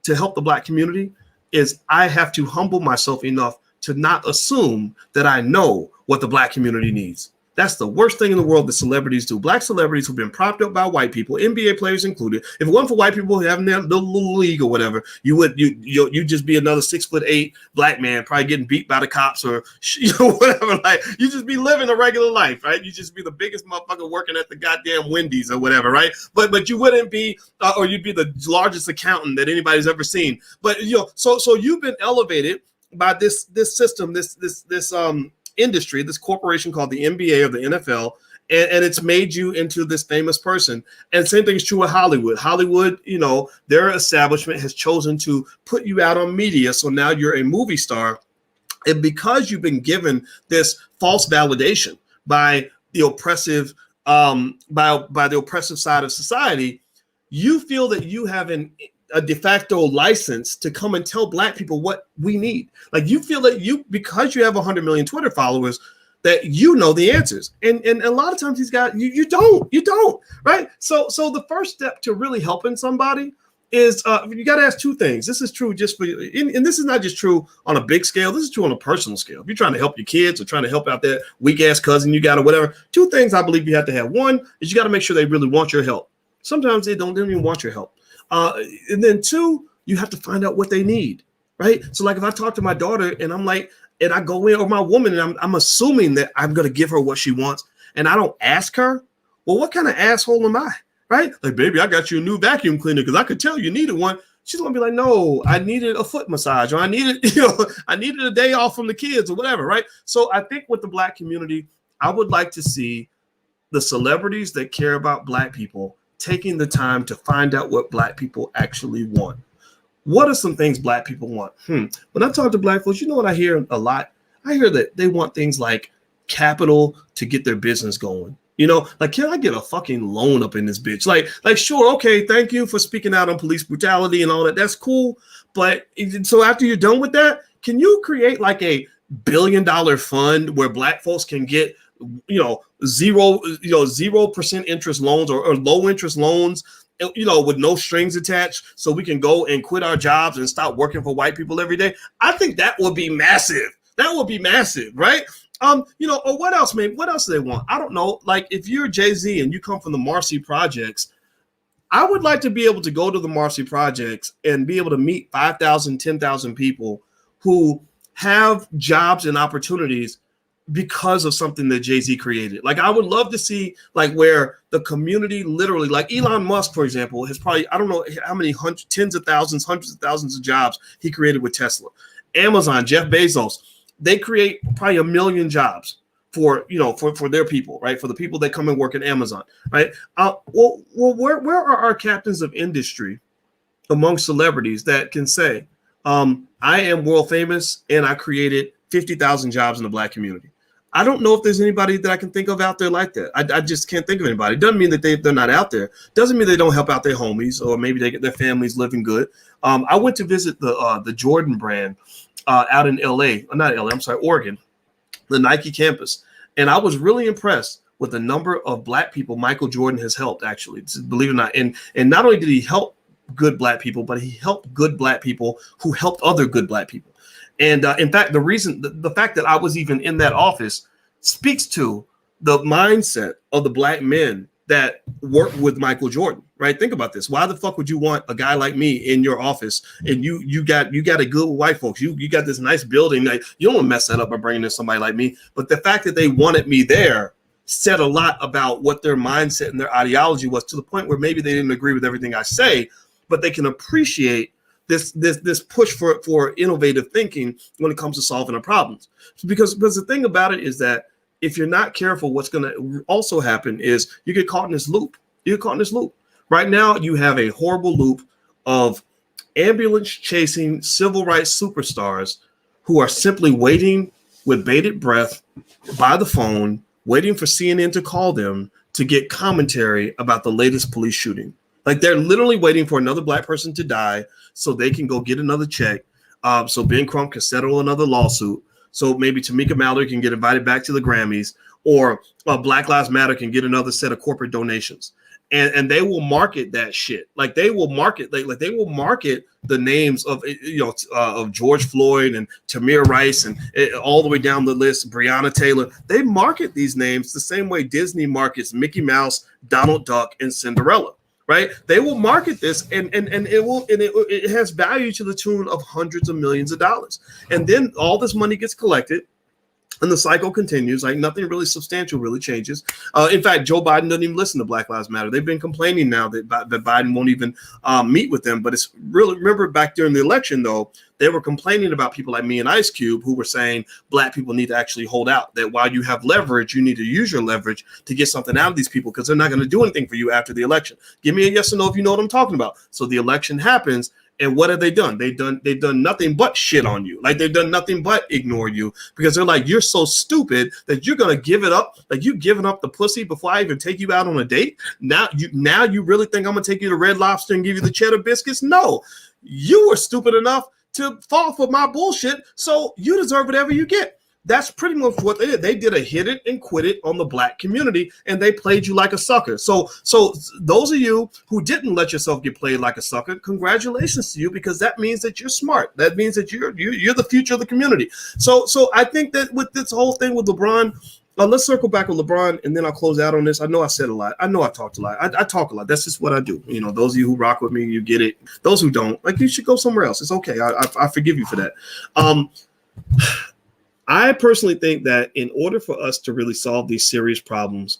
to help the Black community is I have to humble myself enough to not assume that I know what the Black community needs. That's the worst thing in the world that celebrities do. Black celebrities who've been propped up by white people, NBA players included. If it wasn't for white people having their little league or whatever, you'd just be another 6'8" Black man probably getting beat by the cops or whatever. Like, you just be living a regular life, right? You just be the biggest motherfucker working at the goddamn Wendy's or whatever, right? But you wouldn't be, or you'd be the largest accountant that anybody's ever seen. But so you've been elevated by this system, this industry, this corporation called the NBA or the NFL, and it's made you into this famous person. And same thing is true with Hollywood. Hollywood, their establishment has chosen to put you out on media, so now you're a movie star. And because you've been given this false validation by the oppressive, by the oppressive side of society, you feel that you have a de facto license to come and tell Black people what we need. Like, you feel that because you have 100 million Twitter followers, that you know the answers. And a lot of times these guys, you don't, right? So the first step to really helping somebody is you got to ask two things. This is true just for you. And this is not just true on a big scale. This is true on a personal scale. If you're trying to help your kids or trying to help out that weak ass cousin you got or whatever, two things I believe you have to have. One is you got to make sure they really want your help. Sometimes they don't even want your help. And then two, you have to find out what they need, right? So like if I talk to my daughter and I'm like, and I go in, or my woman, and I'm assuming that I'm going to give her what she wants, and I don't ask her, well, what kind of asshole am I, right? Like, baby, I got you a new vacuum cleaner because I could tell you needed one. She's going to be like, no, I needed a foot massage, or I needed a day off from the kids or whatever, right? So I think with the Black community, I would like to see the celebrities that care about Black people taking the time to find out what Black people actually want. What are some things Black people want? When I talk to Black folks, you know what I hear a lot? I hear that they want things like capital to get their business going. Like, can I get a fucking loan up in this bitch? Like, sure, okay, thank you for speaking out on police brutality and all that. That's cool. But so after you're done with that, can you create like a $1 billion fund where Black folks can get 0% interest loans or low interest loans, with no strings attached, so we can go and quit our jobs and stop working for white people every day? I think that would be massive. That would be massive, right? Or what else, man? What else do they want? I don't know. Like, if you're Jay-Z and you come from the Marcy Projects, I would like to be able to go to the Marcy Projects and be able to meet 5,000, 10,000 people who have jobs and opportunities because of something that Jay-Z created. Like, I would love to see like where the community literally, like Elon Musk, for example, has probably, I don't know how many tens of thousands, hundreds of thousands of jobs he created with Tesla. Amazon, Jeff Bezos, they create probably 1 million jobs for their people, right? For the people that come and work at Amazon, right? Where are our captains of industry among celebrities that can say, I am world famous and I created 50,000 jobs in the Black community? I don't know if there's anybody that I can think of out there like that. I just can't think of anybody. It doesn't mean that they're not out there. Doesn't mean they don't help out their homies, or maybe they get their families living good. I went to visit the Jordan brand out in Oregon, the Nike campus. And I was really impressed with the number of black people Michael Jordan has helped, actually, believe it or not. And not only did he help good black people, but he helped good black people who helped other good black people. And in fact, the fact that I was even in that office speaks to the mindset of the black men that work with Michael Jordan, right? Think about this. Why the fuck would you want a guy like me in your office? And you got a good white folks. You got this nice building. Like, you don't want to mess that up by bringing in somebody like me. But the fact that they wanted me there said a lot about what their mindset and their ideology was, to the point where maybe they didn't agree with everything I say, but they can appreciate this push for innovative thinking when it comes to solving the problems. Because the thing about it is that if you're not careful, what's going to also happen is you get caught in this loop. Right now, you have a horrible loop of ambulance chasing civil rights superstars who are simply waiting with bated breath by the phone, waiting for CNN to call them to get commentary about the latest police shooting. Like, they're literally waiting for another black person to die so they can go get another check. So Ben Crump can settle another lawsuit. So maybe Tamika Mallory can get invited back to the Grammys, or Black Lives Matter can get another set of corporate donations. And they will market that shit. Like, they will market, like they will market the names of, of George Floyd and Tamir Rice and all the way down the list, Breonna Taylor. They market these names the same way Disney markets Mickey Mouse, Donald Duck, and Cinderella. Right? They will market this, and it has value to the tune of hundreds of millions of dollars. And then all this money gets collected, and the cycle continues. Like, nothing really substantial really changes. In fact, Joe Biden doesn't even listen to Black Lives Matter. They've been complaining now that Biden won't even meet with them. But it's really, remember back during the election, though, they were complaining about people like me and Ice Cube who were saying black people need to actually hold out, that while you have leverage, you need to use your leverage to get something out of these people, because they're not going to do anything for you after the election. Give me a yes or no if you know what I'm talking about. So the election happens. And what have they done? They've done nothing but shit on you. Like, they've done nothing but ignore you, because they're like, you're so stupid that you're gonna give it up. Like, you giving up the pussy before I even take you out on a date. Now you really think I'm gonna take you to Red Lobster and give you the cheddar biscuits? No, you were stupid enough to fall for my bullshit, so you deserve whatever you get. That's pretty much what they did. They did a hit it and quit it on the black community, and they played you like a sucker. So those of you who didn't let yourself get played like a sucker, congratulations to you, because that means that you're smart. That means that you're the future of the community. So I think that with this whole thing with LeBron, let's circle back with LeBron, and then I'll close out on this. I know I said a lot. I know I talked a lot. I talk a lot. That's just what I do. Those of you who rock with me, you get it. Those who don't, like, you should go somewhere else. It's okay. I forgive you for that. I personally think that in order for us to really solve these serious problems,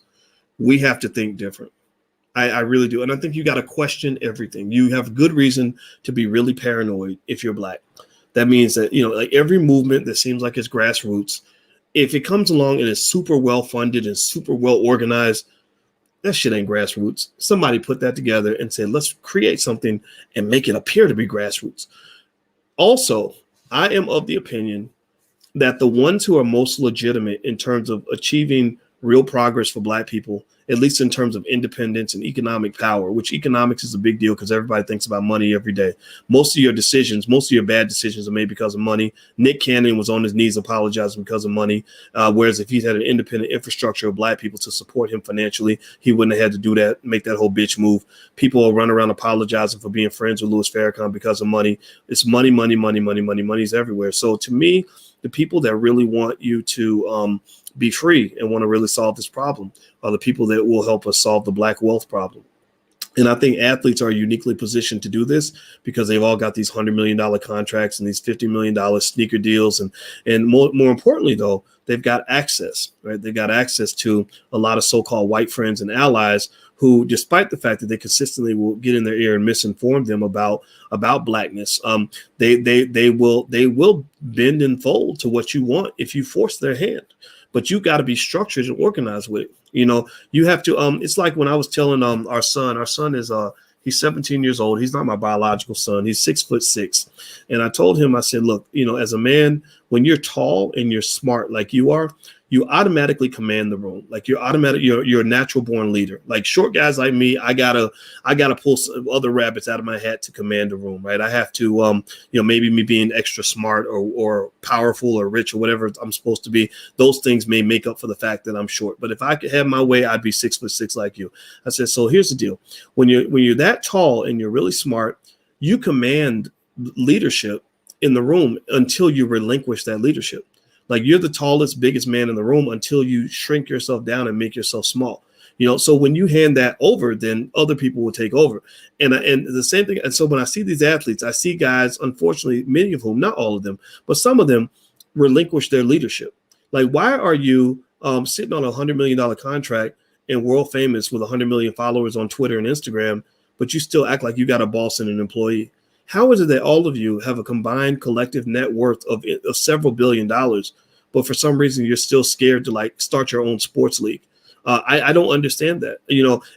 we have to think different. I really do. And I think you got to question everything. You have good reason to be really paranoid if you're black. That means that, like, every movement that seems like it's grassroots, if it comes along and is super well funded and super well organized, that shit ain't grassroots. Somebody put that together and said, let's create something and make it appear to be grassroots. Also, I am of the opinion that the ones who are most legitimate in terms of achieving real progress for black people, at least in terms of independence and economic power, which economics is a big deal because everybody thinks about money every day. Most of your bad decisions are made because of money. Nick Cannon was on his knees apologizing because of money. Whereas if he'd had an independent infrastructure of black people to support him financially, he wouldn't have had to do that, make that whole bitch move. People will run around apologizing for being friends with Louis Farrakhan because of money. It's money. Money's everywhere. So to me, the people that really want you to be free and want to really solve this problem are the people that will help us solve the black wealth problem. And I think athletes are uniquely positioned to do this because they've all got these $100 million contracts and these $50 million sneaker deals. And more importantly, though, they've got access, right? They've got access to a lot of so-called white friends and allies who, despite the fact that they consistently will get in their ear and misinform them about blackness, they will bend and fold to what you want if you force their hand. But you got to be structured and organized with it. You have to. It's like when I was telling our son is he's 17 years old. He's not my biological son. He's 6'6", and I told him, I said, look, as a man, when you're tall and you're smart like you you automatically command the room. Like you're a natural born leader. Like short guys like me, I gotta pull some other rabbits out of my hat to command the room, right? I have to, maybe me being extra smart or powerful or rich or whatever I'm supposed to be. Those things may make up for the fact that I'm short. But if I could have my way, I'd be 6'6" like you. I said, so here's the deal. When you're that tall and you're really smart, you command leadership in the room until you relinquish that leadership. Like you're the tallest, biggest man in the room until you shrink yourself down and make yourself small. So when you hand that over, then other people will take over. And the same thing. And so when I see these athletes, I see guys, unfortunately, many of whom, not all of them, but some of them relinquish their leadership. Like, why are you sitting on $100 million contract and world famous with 100 million followers on Twitter and Instagram, but you still act like you got a boss and an employee? How is it that all of you have a combined collective net worth of several $1 billion, but for some reason you're still scared to like start your own sports league? I don't understand that,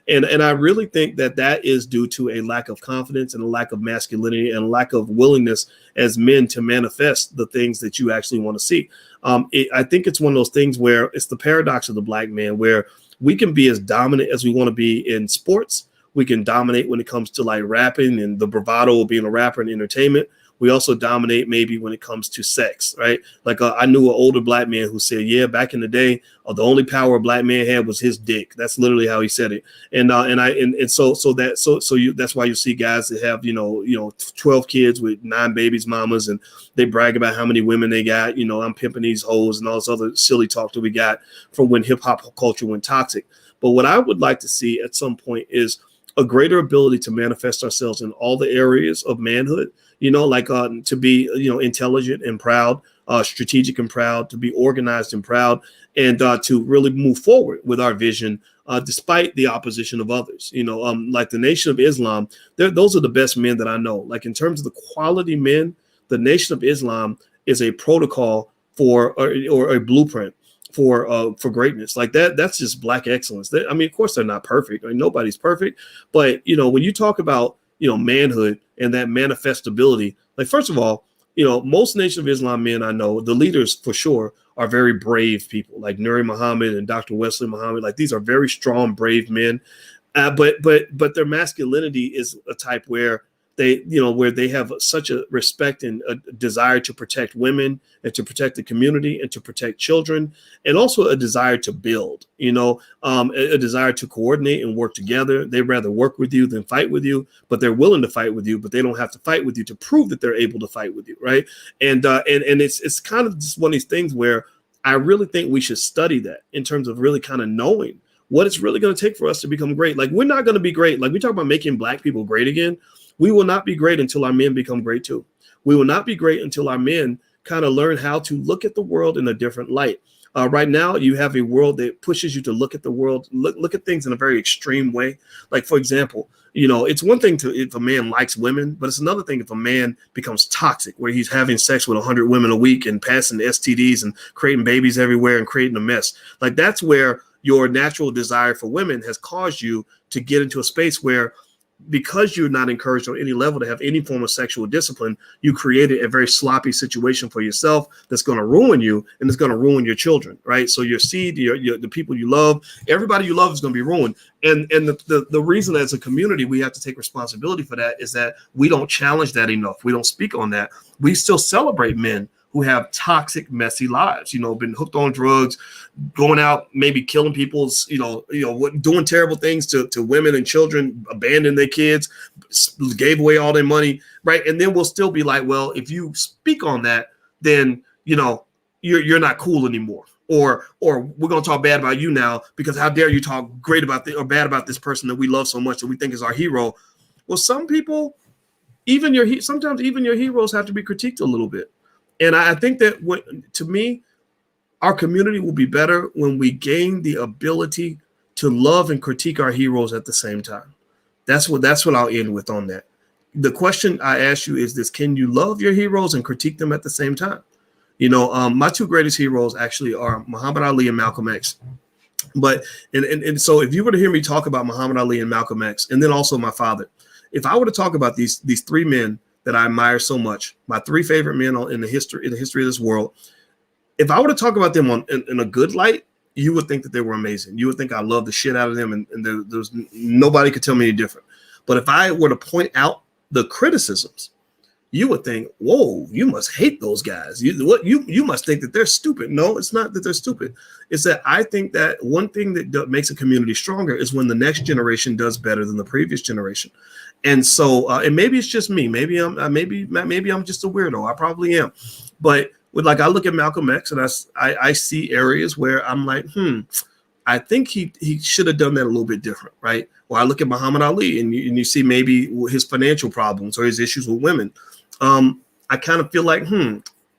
and I really think that is due to a lack of confidence and a lack of masculinity and a lack of willingness as men to manifest the things that you actually want to see. I think it's one of those things where it's the paradox of the black man, where we can be as dominant as we want to be in sports. We can dominate when it comes to like rapping and the bravado of being a rapper and entertainment. We also dominate maybe when it comes to sex, right? Like I knew an older black man who said, yeah, back in the day, the only power a black man had was his dick. That's literally how he said it. That's why you see guys that have, 12 kids with 9 babies, mamas, and they brag about how many women they got. I'm pimping these hoes and all this other silly talk that we got from when hip hop culture went toxic. But what I would like to see at some point is a greater ability to manifest ourselves in all the areas of manhood, to be, intelligent and proud, strategic and proud, to be organized and proud, and to really move forward with our vision, despite the opposition of others. Like the Nation of Islam, those are the best men that I know. Like in terms of the quality men, the Nation of Islam is a protocol for or a blueprint for greatness. Like that's just black excellence. Of course they're not perfect. Nobody's perfect, but when you talk about manhood and that manifestability, like first of all, most Nation of Islam men I know, the leaders for sure, are very brave people, like Nuri Muhammad and Dr. Wesley Muhammad. Like these are very strong, brave men, but their masculinity is a type where they have such a respect and a desire to protect women and to protect the community and to protect children, and also a desire to build, a desire to coordinate and work together. They'd rather work with you than fight with you, but they're willing to fight with you, but they don't have to fight with you to prove that they're able to fight with you. Right. And it's kind of just one of these things where I really think we should study that in terms of really kind of knowing what it's really going to take for us to become great. Like we're not going to be great. Like we talk about making black people great again. We will not be great until our men become great too. We will not be great until our men kind of learn how to look at the world in a different light. Right now, you have a world that pushes you to look at the world, look at things in a very extreme way. Like, for example, it's one thing if a man likes women, but it's another thing if a man becomes toxic, where he's having sex with 100 women a week and passing STDs and creating babies everywhere and creating a mess. Like that's where your natural desire for women has caused you to get into a space where, because you're not encouraged on any level to have any form of sexual discipline, you created a very sloppy situation for yourself that's going to ruin you, and it's going to ruin your children, right? So your seed, the people you love, everybody you love is going to be ruined. And the reason as a community we have to take responsibility for that is that we don't challenge that enough. We don't speak on that. We still celebrate men who have toxic, messy lives, been hooked on drugs, going out, maybe killing people's, doing terrible things to women and children, abandoning their kids, gave away all their money, right? And then we'll still be like, well, if you speak on that, then, you're not cool anymore. Or we're going to talk bad about you now because how dare you talk great about or bad about this person that we love so much that we think is our hero. Well, some people, sometimes even your heroes have to be critiqued a little bit. And I think that to me, our community will be better when we gain the ability to love and critique our heroes at the same time. That's what I'll end with on that. The question I ask you is this: can you love your heroes and critique them at the same time? My two greatest heroes actually are Muhammad Ali and Malcolm X. But and so if you were to hear me talk about Muhammad Ali and Malcolm X, and then also my father, if I were to talk about these three men that I admire so much, my three favorite men in the history of this world, if I were to talk about them in a good light, you would think that they were amazing. You would think I love the shit out of them, and there's nobody could tell me any different. But if I were to point out the criticisms, you would think, whoa, you must hate those guys. You must think that they're stupid. No, it's not that they're stupid. It's that I think that one thing that makes a community stronger is when the next generation does better than the previous generation. And so, and maybe it's just me. Maybe I'm just a weirdo. I probably am. But like I look at Malcolm X and I see areas where I'm like, I think he should have done that a little bit different, right? Or I look at Muhammad Ali and you see maybe his financial problems or his issues with women. I kind of feel like,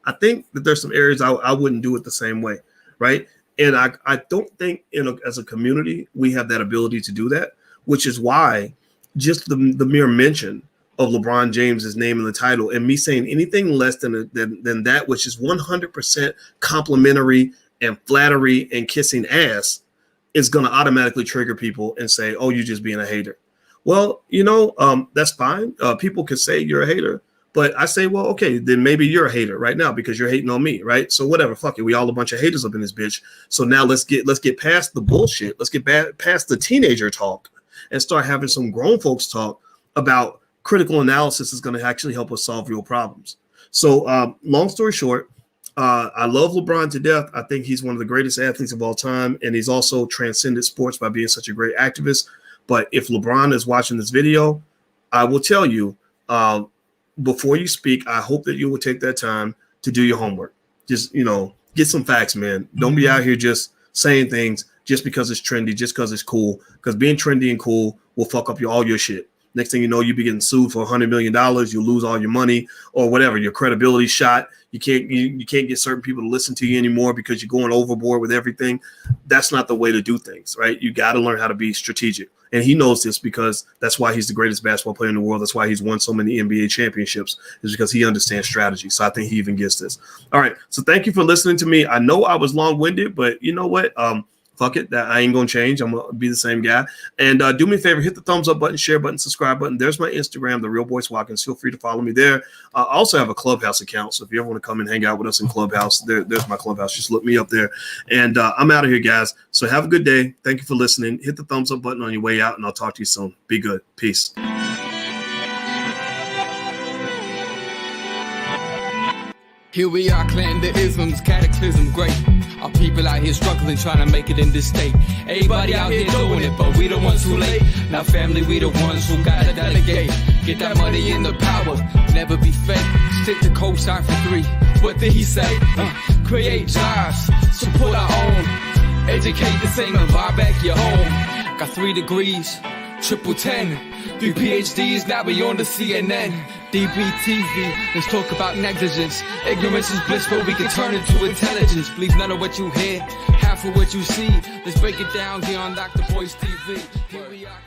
I think that there's some areas I wouldn't do it the same way, right? And I don't think as a community we have that ability to do that, which is why just the mere mention of LeBron James's name in the title and me saying anything less than that, which is 100% complimentary and flattery and kissing ass, is going to automatically trigger people and say, oh, you're just being a hater. Well, that's fine. People can say you're a hater, but I say, well, okay, then maybe you're a hater right now because you're hating on me, right? So whatever, fuck it. We all a bunch of haters up in this bitch. So now let's get past the bullshit. Let's get past the teenager talk and start having some grown folks talk about critical analysis is going to actually help us solve real problems. So long story short, I love LeBron to death. I think he's one of the greatest athletes of all time. And he's also transcended sports by being such a great activist. But if LeBron is watching this video, I will tell you, before you speak, I hope that you will take that time to do your homework. Just, get some facts, man. Don't be out here just saying things just because it's trendy, just because it's cool. Because being trendy and cool will fuck up all your shit. Next thing you know, you be getting sued for $100 million. You lose all your money or whatever. Your credibility shot. You can't get certain people to listen to you anymore because you're going overboard with everything. That's not the way to do things, right? You got to learn how to be strategic. And he knows this because that's why he's the greatest basketball player in the world. That's why he's won so many NBA championships, is because he understands strategy. So I think he even gets this. All right. So thank you for listening to me. I know I was long-winded, but you know what? Fuck it. That I ain't going to change. I'm going to be the same guy. And do me a favor, hit the thumbs up button, share button, subscribe button. There's my Instagram, The Real Boyce Watkins. Feel free to follow me there. I also have a Clubhouse account. So if you ever want to come and hang out with us in Clubhouse, there's my Clubhouse. Just look me up there. And I'm out of here, guys. So have a good day. Thank you for listening. Hit the thumbs up button on your way out, and I'll talk to you soon. Be good. Peace. Here we are, clan the isms, cataclysm great. Our people out here struggling, trying to make it in this state. Everybody out here doing it, but we the ones who late. Now family, we the ones who gotta delegate. Get that money in the power, never be fake. Stick to cosign for 3. What did he say? Create jobs, support our own. Educate the same and buy back your home. Got 3 degrees, triple 10. 3 PhDs, now we on the CNN. DBTV, let's talk about negligence. Ignorance is bliss, but we can turn it to intelligence. Believe none of what you hear, half of what you see. Let's break it down here on Dr. Boyce TV. Here we are.